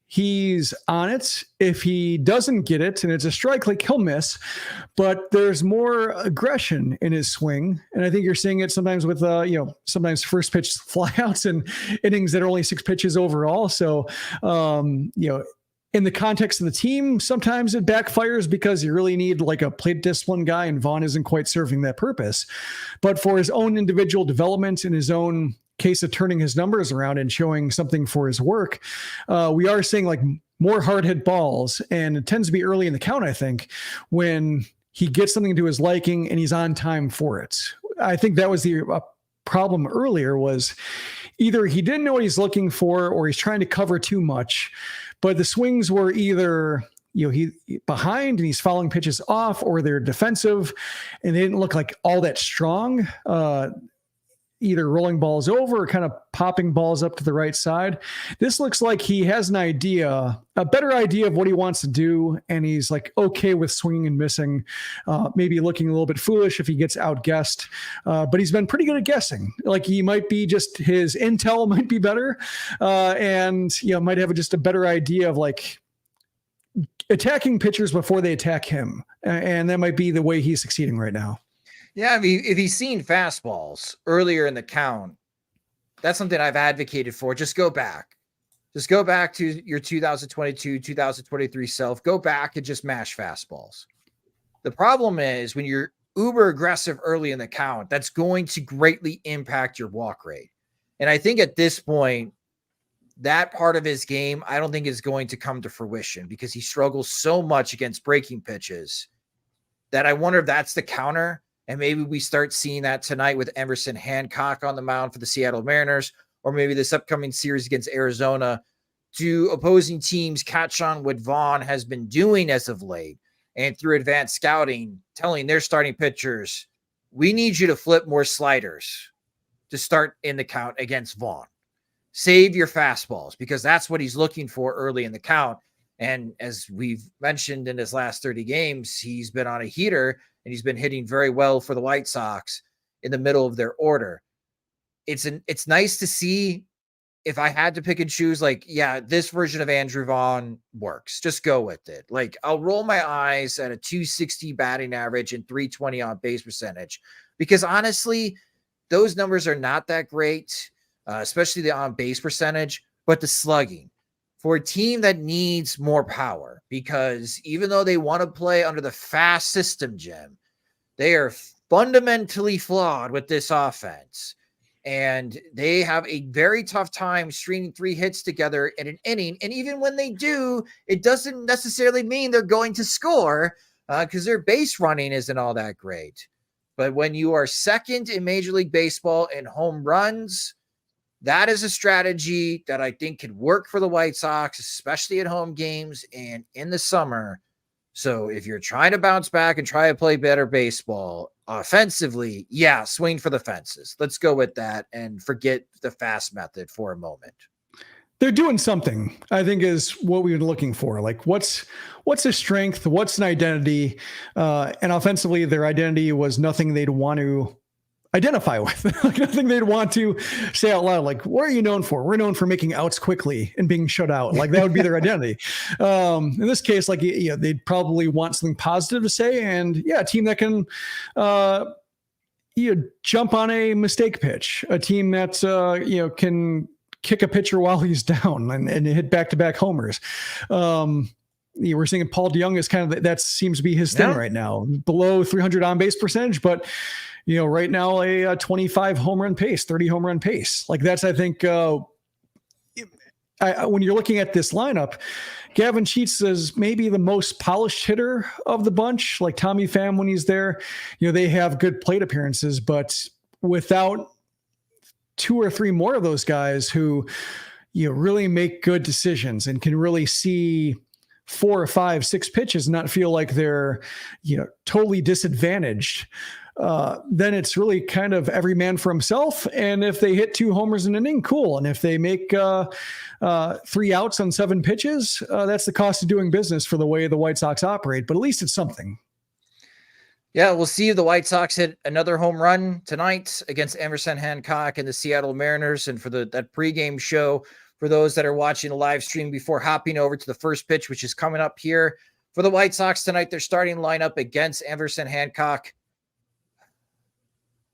he's on it. If he doesn't get it and it's a strike, like he'll miss, but there's more aggression in his swing. And I think you're seeing it sometimes with, sometimes first pitch flyouts and innings that are only 6 pitches overall. So, in the context of the team, sometimes it backfires because you really need like a plate discipline guy, and Vaughn isn't quite serving that purpose. But for his own individual development and his own case of turning his numbers around and showing something for his work, we are seeing like more hard hit balls, and it tends to be early in the count, I think, when he gets something to his liking and he's on time for it. I think that was the problem earlier, was either he didn't know what he's looking for or he's trying to cover too much. But the swings were either, he behind and he's fouling pitches off, or they're defensive and they didn't look like all that strong, either rolling balls over or kind of popping balls up to the right side. This looks like he has an idea, a better idea of what he wants to do. And he's like, okay with swinging and missing, maybe looking a little bit foolish if he gets outguessed. But he's been pretty good at guessing. Like he might be just, his intel might be better. And might have just a better idea of like attacking pitchers before they attack him. And that might be the way he's succeeding right now. Yeah, I mean, if he's seen fastballs earlier in the count, that's something I've advocated for. Just go back. Just go back to your 2022, 2023 self. Go back and just mash fastballs. The problem is when you're uber aggressive early in the count, that's going to greatly impact your walk rate. And I think at this point, that part of his game, I don't think is going to come to fruition because he struggles so much against breaking pitches that I wonder if that's the counter. And maybe we start seeing that tonight with Emerson Hancock on the mound for the Seattle Mariners, or maybe this upcoming series against Arizona. Do opposing teams catch on what Vaughn has been doing as of late, and through advanced scouting, telling their starting pitchers, we need you to flip more sliders to start in the count against Vaughn. Save your fastballs, because that's what he's looking for early in the count. And as we've mentioned in his last 30 games, he's been on a heater and he's been hitting very well for the White Sox in the middle of their order. It's nice to see. If I had to pick and choose, like, yeah, this version of Andrew Vaughn works. Just go with it. Like, I'll roll my eyes at a 260 batting average and 320 on base percentage, because honestly, those numbers are not that great, especially the on base percentage, but the slugging for a team that needs more power, because even though they want to play under the fast system, Jim, They are fundamentally flawed with this offense. And they have a very tough time stringing 3 hits together in an inning. And even when they do, it doesn't necessarily mean they're going to score because their base running isn't all that great. But when you are second in Major League Baseball in home runs, that is a strategy that I think could work for the White Sox, especially at home games and in the summer. So if you're trying to bounce back and try to play better baseball offensively, yeah, swing for the fences. Let's go with that and forget the fast method for a moment. They're doing something, I think, is what we've been looking for. Like what's a strength? What's an identity? And offensively, their identity was nothing they'd want to identify with. Like nothing they'd want to say out loud. Like, what are you known for? We're known for making outs quickly and being shut out. Like that would be their identity. In this case, like, they'd probably want something positive to say. And yeah, a team that can, jump on a mistake pitch, a team that, can kick a pitcher while he's down and hit back-to-back homers. We're seeing Paul DeYoung is kind of, that seems to be his thing right now, below 300 on base percentage, but right now a 25 home run pace, 30 home run pace. Like that's, I think, when you're looking at this lineup, Gavin Sheets is maybe the most polished hitter of the bunch. Like Tommy Pham, when he's there, they have good plate appearances, but without 2 or 3 more of those guys who, really make good decisions and can really see 4 or 5, 6 pitches and not feel like they're, totally disadvantaged. Then it's really kind of every man for himself. And if they hit 2 homers in an inning, cool. And if they make 3 outs on 7 pitches, that's the cost of doing business for the way the White Sox operate. But at least it's something. Yeah, we'll see if the White Sox hit another home run tonight against Emerson Hancock and the Seattle Mariners. And for that pregame show, for those that are watching the live stream before hopping over to the first pitch, which is coming up here for the White Sox tonight, their starting lineup against Emerson Hancock.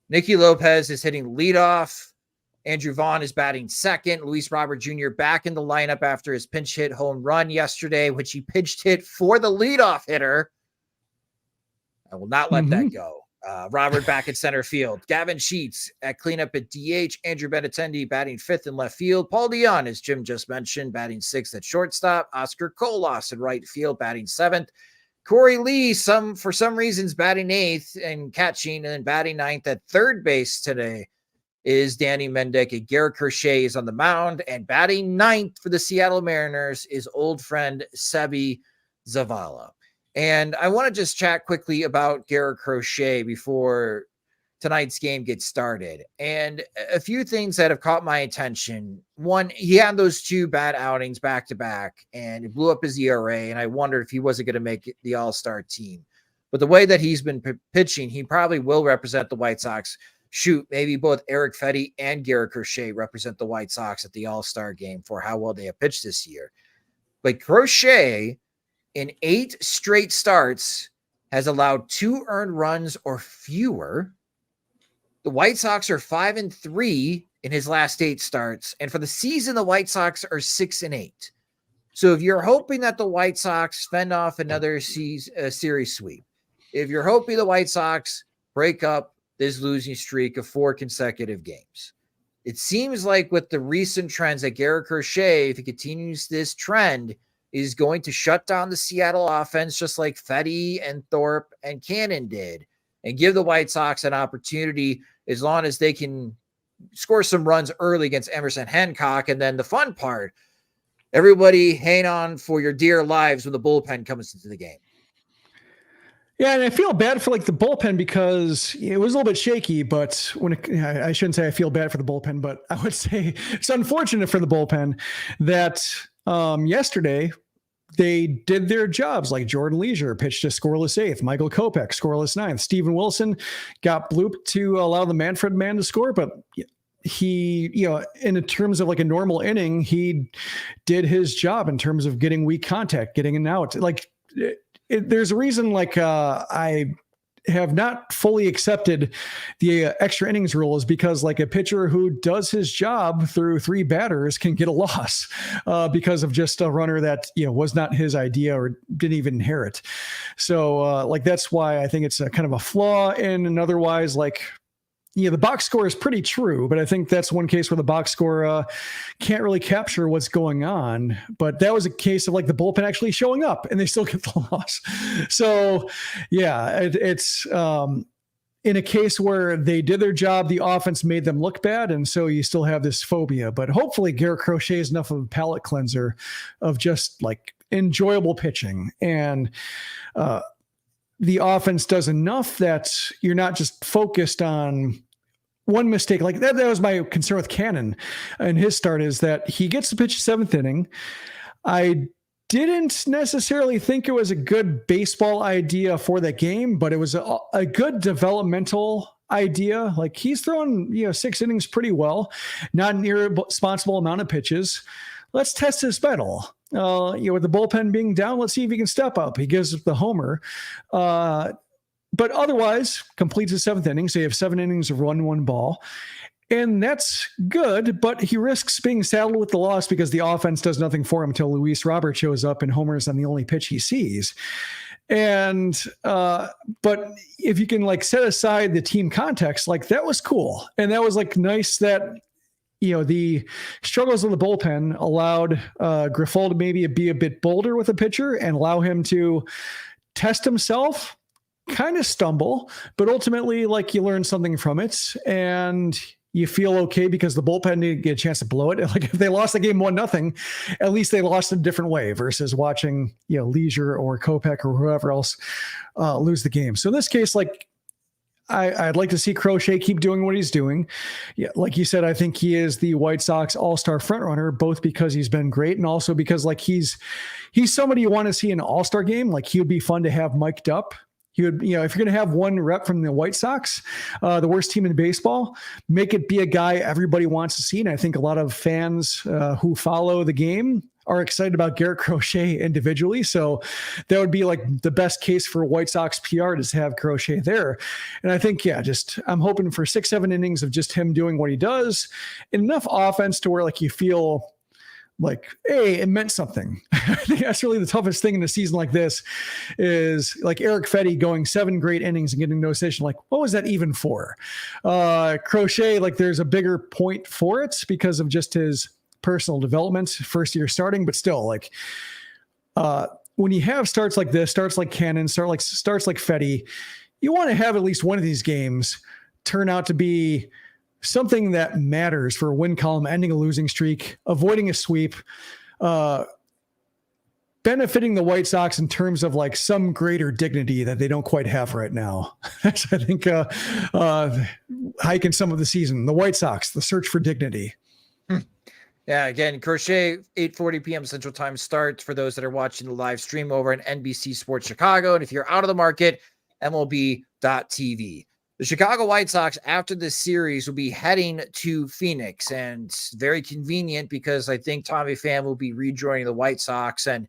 Nicky Lopez is hitting leadoff. Andrew Vaughn is batting second. Luis Robert Jr. back in the lineup after his pinch hit home run yesterday, which he pitched hit for the leadoff hitter. I will not let that go. Robert back at center field. Gavin Sheets at cleanup at DH. Andrew Benintendi batting 5th in left field. Paul DeYoung, as Jim just mentioned, batting 6th at shortstop. Oscar Colas in right field, batting 7th. Corey Lee, for some reasons, batting 8th and catching, and then batting 9th at third base today is Danny Mendick. Garrett Crochet is on the mound, and batting 9th for the Seattle Mariners is old friend Sebi Zavala. And I want to just chat quickly about Garrett Crochet before tonight's game gets started. And a few things that have caught my attention. One, he had those 2 bad outings back to back, and it blew up his ERA. And I wondered if he wasn't going to make the All-Star team. But the way that he's been pitching, he probably will represent the White Sox. Shoot, maybe both Eric Fetty and Garrett Crochet represent the White Sox at the All-Star game for how well they have pitched this year. But Crochet, in 8 straight starts, has allowed 2 earned runs or fewer. The White Sox are 5-3 in his last 8 starts. And for the season, the White Sox are 6-8. So if you're hoping that the White Sox fend off another series sweep, if you're hoping the White Sox break up this losing streak of 4 consecutive games, it seems like with the recent trends that Garrett Crochet, if he continues this trend, is going to shut down the Seattle offense just like Fetty and Thorpe and Cannon did, and give the White Sox an opportunity as long as they can score some runs early against Emerson Hancock. And then the fun part, everybody hang on for your dear lives when the bullpen comes into the game. Yeah, and I feel bad for like the bullpen because it was a little bit shaky, but I shouldn't say I feel bad for the bullpen, but I would say it's unfortunate for the bullpen that yesterday they did their jobs. Like Jordan Leisure pitched a scoreless 8th, Michael Kopech scoreless 9th, Steven Wilson got blooped to allow the Manfred man to score, but he, in terms of like a normal inning, he did his job in terms of getting weak contact, getting an out. Like there's a reason, like I have not fully accepted the extra innings rule is because like a pitcher who does his job through 3 batters can get a loss because of just a runner that, was not his idea or didn't even inherit. So like, that's why I think it's a kind of a flaw in an otherwise like, the box score is pretty true, but I think that's one case where the box score can't really capture what's going on. But that was a case of like the bullpen actually showing up and they still get the loss. So yeah, it's in a case where they did their job, the offense made them look bad. And so you still have this phobia, but hopefully Garrett Crochet is enough of a palate cleanser of just like enjoyable pitching. And, the offense does enough that you're not just focused on one mistake. Like that was my concern with Cannon and his start is that he gets to pitch 7th inning. I didn't necessarily think it was a good baseball idea for that game, but it was a good developmental idea. Like he's thrown, 6 innings pretty well, not an irresponsible amount of pitches. Let's test his mettle. With the bullpen being down, let's see if he can step up. He gives up the homer, but otherwise completes his 7th inning. So you have 7 innings of 1-1 ball, and that's good. But he risks being saddled with the loss because the offense does nothing for him until Luis Robert shows up and homers on the only pitch he sees. And but if you can like set aside the team context, like that was cool, and that was like nice that. The struggles of the bullpen allowed Grifol to maybe be a bit bolder with a pitcher and allow him to test himself, kind of stumble, but ultimately like you learn something from it and you feel okay because the bullpen didn't get a chance to blow it. Like if they lost the game 1-0, at least they lost a different way versus watching, Leisure or Kopech or whoever else lose the game. So in this case, like, I'd like to see Crochet keep doing what he's doing. Yeah, like you said, I think he is the White Sox all-star frontrunner, both because he's been great and also because like he's somebody you want to see in an all-star game. Like he would be fun to have mic'd up. He would, if you're going to have one rep from the White Sox, the worst team in baseball, make it be a guy everybody wants to see. And I think a lot of fans who follow the game are excited about Garrett Crochet individually. So that would be like the best case for White Sox PR to have Crochet there. And I think, I'm hoping for 6-7 innings of just him doing what he does, enough offense to where like you feel like, hey, it meant something. I think that's really the toughest thing in a season like this is like Eric Fetty going 7 great innings and getting no decision. Like, what was that even for? Crochet, like there's a bigger point for it because of just his personal development, first year starting, but still like when you have starts like this, starts like Cannon, starts like Fetty, you want to have at least one of these games turn out to be something that matters for a win column, ending a losing streak, avoiding a sweep, benefiting the White Sox in terms of like some greater dignity that they don't quite have right now. That's, I think, hiking some of the season, the White Sox, the search for dignity. Yeah, again, Crochet, 8:40 p.m. Central Time starts for those that are watching the live stream over at NBC Sports Chicago. And if you're out of the market, MLB.tv. The Chicago White Sox, after this series, will be heading to Phoenix. And very convenient because I think Tommy Pham will be rejoining the White Sox. And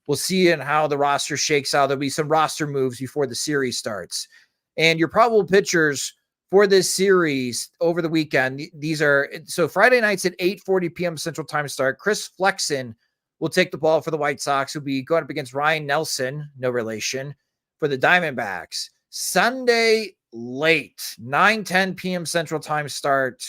we'll see in how the roster shakes out. There'll be some roster moves before the series starts. And your probable pitchers for this series over the weekend, these are, so Friday nights at 8:40 p.m. Central Time start. Chris Flexen will take the ball for the White Sox. He'll be going up against Ryan Nelson, no relation, for the Diamondbacks. Sunday late, 9:10 p.m. Central Time start.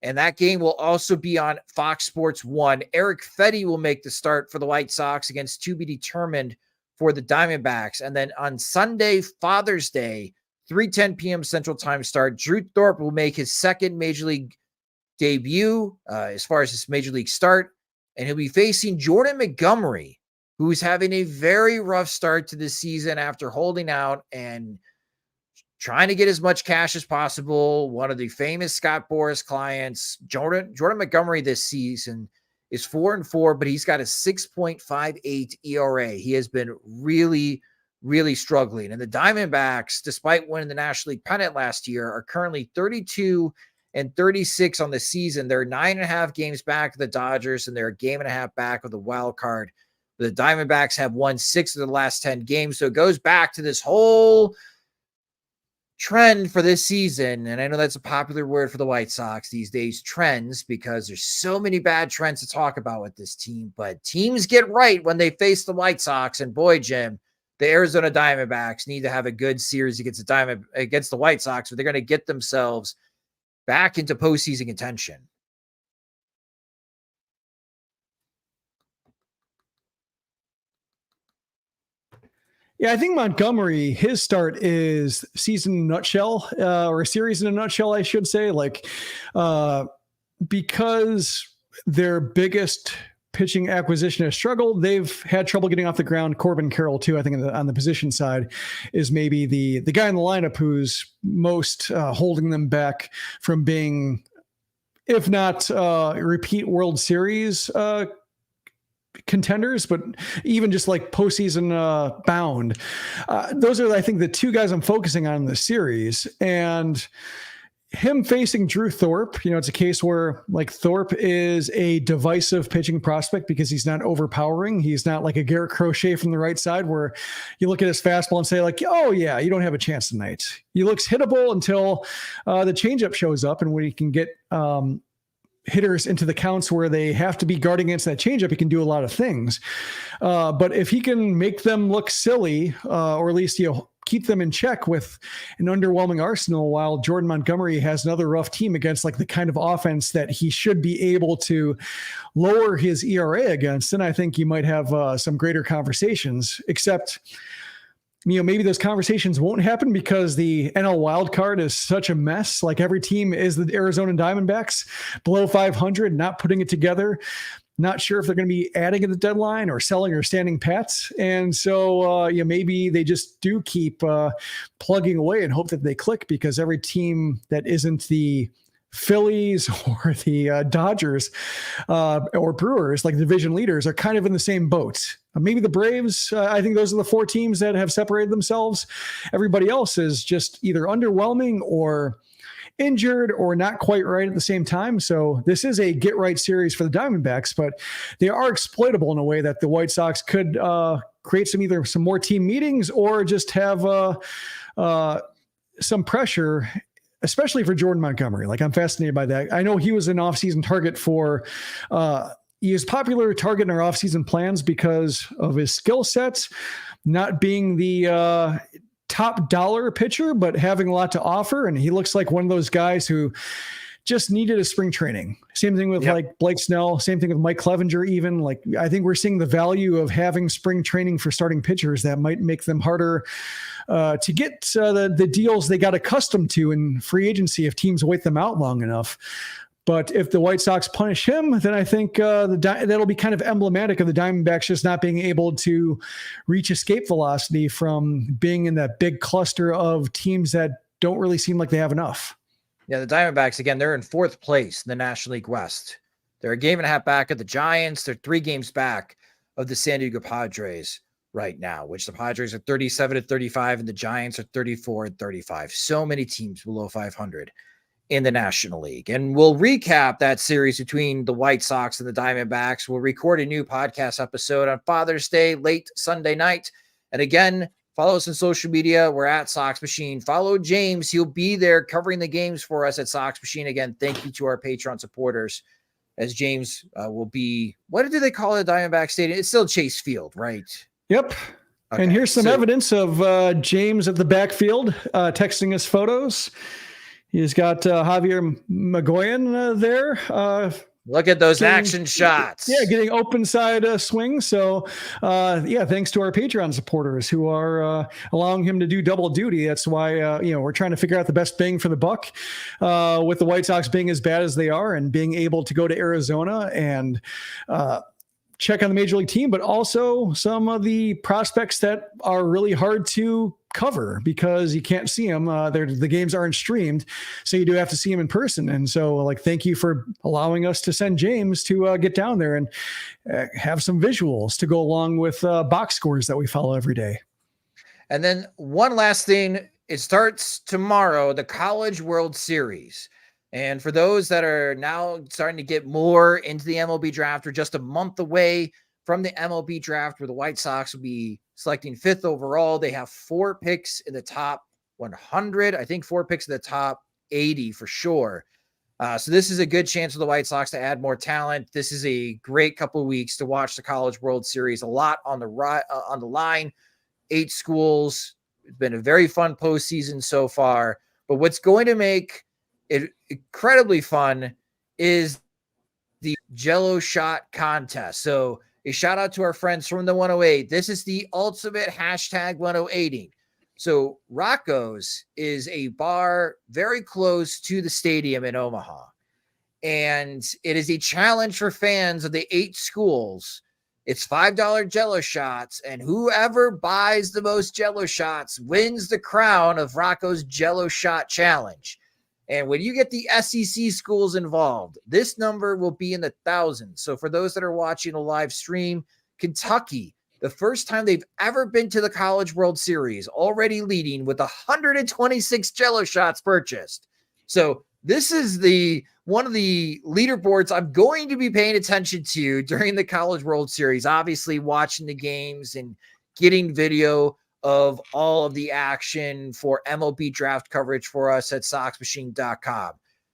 And that game will also be on Fox Sports 1. Eric Fetty will make the start for the White Sox against to be determined for the Diamondbacks. And then on Sunday, Father's Day, 3:10 p.m. Central Time start, Drew Thorpe will make his second Major League debut as far as his Major League start, and he'll be facing Jordan Montgomery, who's having a very rough start to the season after holding out and trying to get as much cash as possible. One of the famous Scott Boras clients, Jordan Montgomery this season is 4-4, but he's got a 6.58 ERA. He has been really struggling. And the Diamondbacks, despite winning the National League pennant last year, are currently 32-36 on the season. They're 9.5 games back of the Dodgers, and they're a game and a half back of the wild card. The Diamondbacks have won 6 of the last 10 games. So it goes back to this whole trend for this season, and I know that's a popular word for the White Sox these days, trends, because there's so many bad trends to talk about with this team, but teams get right when they face the White Sox, and boy, Jim, the Arizona Diamondbacks need to have a good series against the White Sox, or they're going to get themselves back into postseason contention. Yeah, I think Montgomery, his start is season in a nutshell, or a series in a nutshell, I should say. Because their biggest pitching acquisition has struggled, they've had trouble getting off the ground. Corbin Carroll, too, I think on the position side, is maybe the guy in the lineup who's most holding them back from being, if not repeat World Series contenders, but even just like postseason bound. Those are, I think, the two guys I'm focusing on in the series. And him facing Drew Thorpe, it's a case where like Thorpe is a divisive pitching prospect because he's not overpowering. He's not like a Garrett Crochet from the right side where you look at his fastball and say like, oh yeah, you don't have a chance tonight. He looks hittable until the changeup shows up, and when he can get hitters into the counts where they have to be guarding against that changeup, he can do a lot of things. But if he can make them look silly, or at least keep them in check with an underwhelming arsenal, while Jordan Montgomery has another rough team against like the kind of offense that he should be able to lower his ERA against, then I think you might have some greater conversations. Except, maybe those conversations won't happen because the NL wild card is such a mess. Like every team is the Arizona Diamondbacks, below 500, not putting it together. Not sure if they're going to be adding at the deadline or selling or standing pats. And so, maybe they just do keep plugging away and hope that they click, because every team that isn't the Phillies or the Dodgers or Brewers, like the division leaders, are kind of in the same boat. Maybe the Braves, I think those are the four teams that have separated themselves. Everybody else is just either underwhelming or injured or not quite right at the same time. So this is a get right series for the Diamondbacks, but they are exploitable in a way that the White Sox could create some more team meetings, or just have some pressure, especially for Jordan Montgomery. Like, I'm fascinated by that. I know he was an offseason target for he is popular target in our offseason plans because of his skill sets, not being the top dollar pitcher, but having a lot to offer. And he looks like one of those guys who just needed a spring training. Same thing with like Blake Snell, same thing with Mike Clevenger. Even like, I think we're seeing the value of having spring training for starting pitchers that might make them harder to get the deals they got accustomed to in free agency if teams wait them out long enough. But if the White Sox punish him, then I think that'll be kind of emblematic of the Diamondbacks just not being able to reach escape velocity from being in that big cluster of teams that don't really seem like they have enough. Yeah, the Diamondbacks, again, they're in fourth place in the National League West. They're a game and a half back of the Giants. They're 3 games back of the San Diego Padres right now, which the Padres are 37-35 and the Giants are 34-35. So many teams below 500 in the National League. And we'll recap that series between the White Sox and the Diamondbacks. We'll record a new podcast episode on Father's Day, late Sunday night. And again, follow us on social media. We're at Sox Machine. Follow James. He'll be there covering the games for us at Sox Machine. Again, thank you to our Patreon supporters, as James will be, what do they call it, Diamondback Stadium? It's still Chase Field, right? Yep. Okay. And here's some evidence of James at the backfield texting us photos. He's got Javier Magoyan there. Look at those action shots. Yeah, getting open side swing. So, thanks to our Patreon supporters who are allowing him to do double duty. That's why, we're trying to figure out the best bang for the buck with the White Sox being as bad as they are and being able to go to Arizona and check on the major league team, but also some of the prospects that are really hard to cover because you can't see them. The games aren't streamed, so you do have to see them in person. And so, thank you for allowing us to send James to get down there and have some visuals to go along with box scores that we follow every day. And then one last thing, it starts tomorrow, the College World Series. And for those that are now starting to get more into the MLB draft, we're just a month away from the MLB draft where the White Sox will be selecting 5th overall. They have 4 picks in the top 100. I think 4 picks in the top 80 for sure. So this is a good chance for the White Sox to add more talent. This is a great couple of weeks to watch the College World Series. A lot on the line. 8 schools. It's been a very fun postseason so far. But what's going to make it incredibly fun is the Jello shot contest. So a shout out to our friends from the 108. This is the ultimate hashtag 108ing. So Rocco's is a bar very close to the stadium in Omaha. And it is a challenge for fans of the 8 schools. It's $5 Jello shots, and whoever buys the most Jello shots wins the crown of Rocco's Jello Shot Challenge. And when you get the SEC schools involved, this number will be in the thousands. So for those that are watching a live stream, Kentucky, the first time they've ever been to the College World Series, already leading with 126 Jello shots purchased. So this is one of the leaderboards I'm going to be paying attention to during the College World Series, obviously watching the games and getting video of all of the action for MLB draft coverage for us at SoxMachine.com.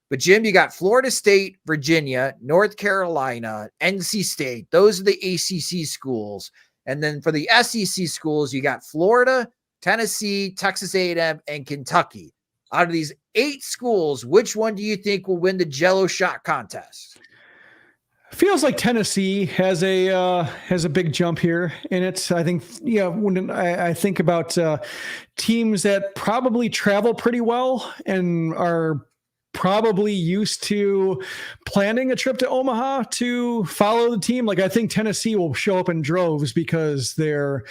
But Jim, you got Florida State, Virginia, North Carolina, NC State. Those are the ACC schools. And then for the SEC schools, you got Florida, Tennessee, Texas A&M, and Kentucky. Out of these 8 schools, which one do you think will win the Jello shot contest? Feels like Tennessee has a big jump here in it. I think, when I think about teams that probably travel pretty well and are probably used to planning a trip to Omaha to follow the team. Like, I think Tennessee will show up in droves because they're,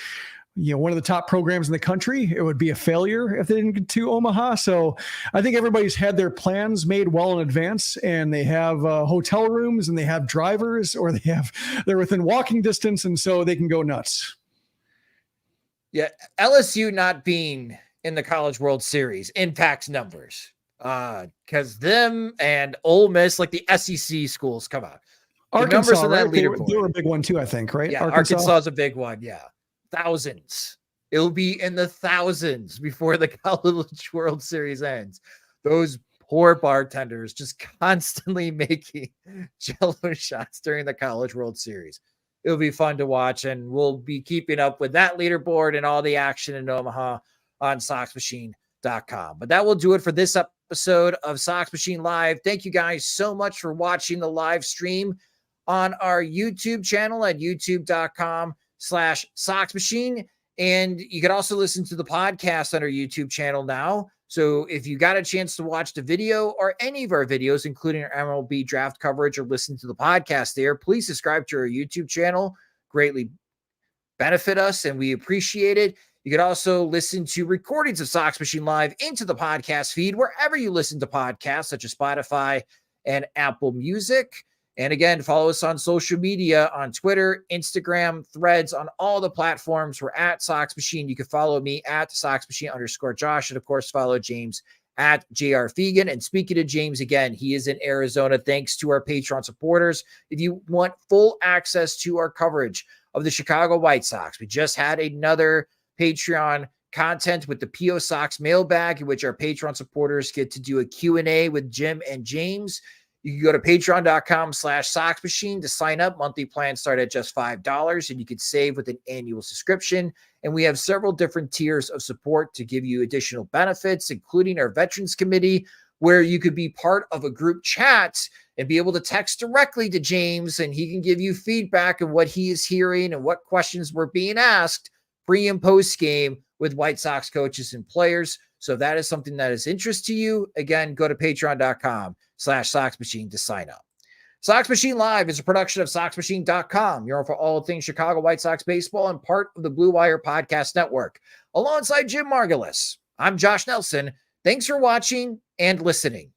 one of the top programs in the country. It would be a failure if they didn't get to Omaha. So I think everybody's had their plans made well in advance, and they have hotel rooms, and they have drivers, or they're within walking distance, and so they can go nuts. Yeah, LSU not being in the College World Series impacts numbers because them and Ole Miss, like the SEC schools, come out. Arkansas, numbers in that leaderboard. They were a big one too, I think, right? Yeah, Arkansas is a big one. Yeah. Thousands. It'll be in the thousands before the College World Series ends. Those poor bartenders just constantly making Jello shots during the College World Series. It'll be fun to watch, and we'll be keeping up with that leaderboard and all the action in Omaha on SoxMachine.com. But that will do it for this episode of Sox Machine Live. Thank you guys so much for watching the live stream on our YouTube channel at youtube.com/SoxMachine. And you can also listen to the podcast on our YouTube channel now. So if you got a chance to watch the video or any of our videos, including our MLB draft coverage, or listen to the podcast there, please subscribe to our YouTube channel. Greatly benefit us, and we appreciate it. You can also listen to recordings of Sox Machine Live into the podcast feed wherever you listen to podcasts, such as Spotify and Apple Music. And again, follow us on social media on Twitter, Instagram, Threads, on all the platforms. We're at Sox Machine. You can follow me at SoxMachine_Josh. And of course, follow James at JR Fegan. And speaking of James, again, he is in Arizona. Thanks to our Patreon supporters. If you want full access to our coverage of the Chicago White Sox, we just had another Patreon content with the P.O. Sox mailbag, in which our Patreon supporters get to do a Q&A with Jim and James. You can go to patreon.com/SoxMachine to sign up. Monthly plans start at just $5, and you can save with an annual subscription. And we have several different tiers of support to give you additional benefits, including our Veterans Committee, where you could be part of a group chat and be able to text directly to James, and he can give you feedback of what he is hearing and what questions were being asked pre and post game with White Sox coaches and players. So if that is something that is interest to you, again, go to patreon.com/SoxMachine to sign up. Sox Machine Live is a production of SoxMachine.com. You're for all things Chicago White Sox baseball and part of the Blue Wire Podcast Network. Alongside Jim Margalus, I'm Josh Nelson. Thanks for watching and listening.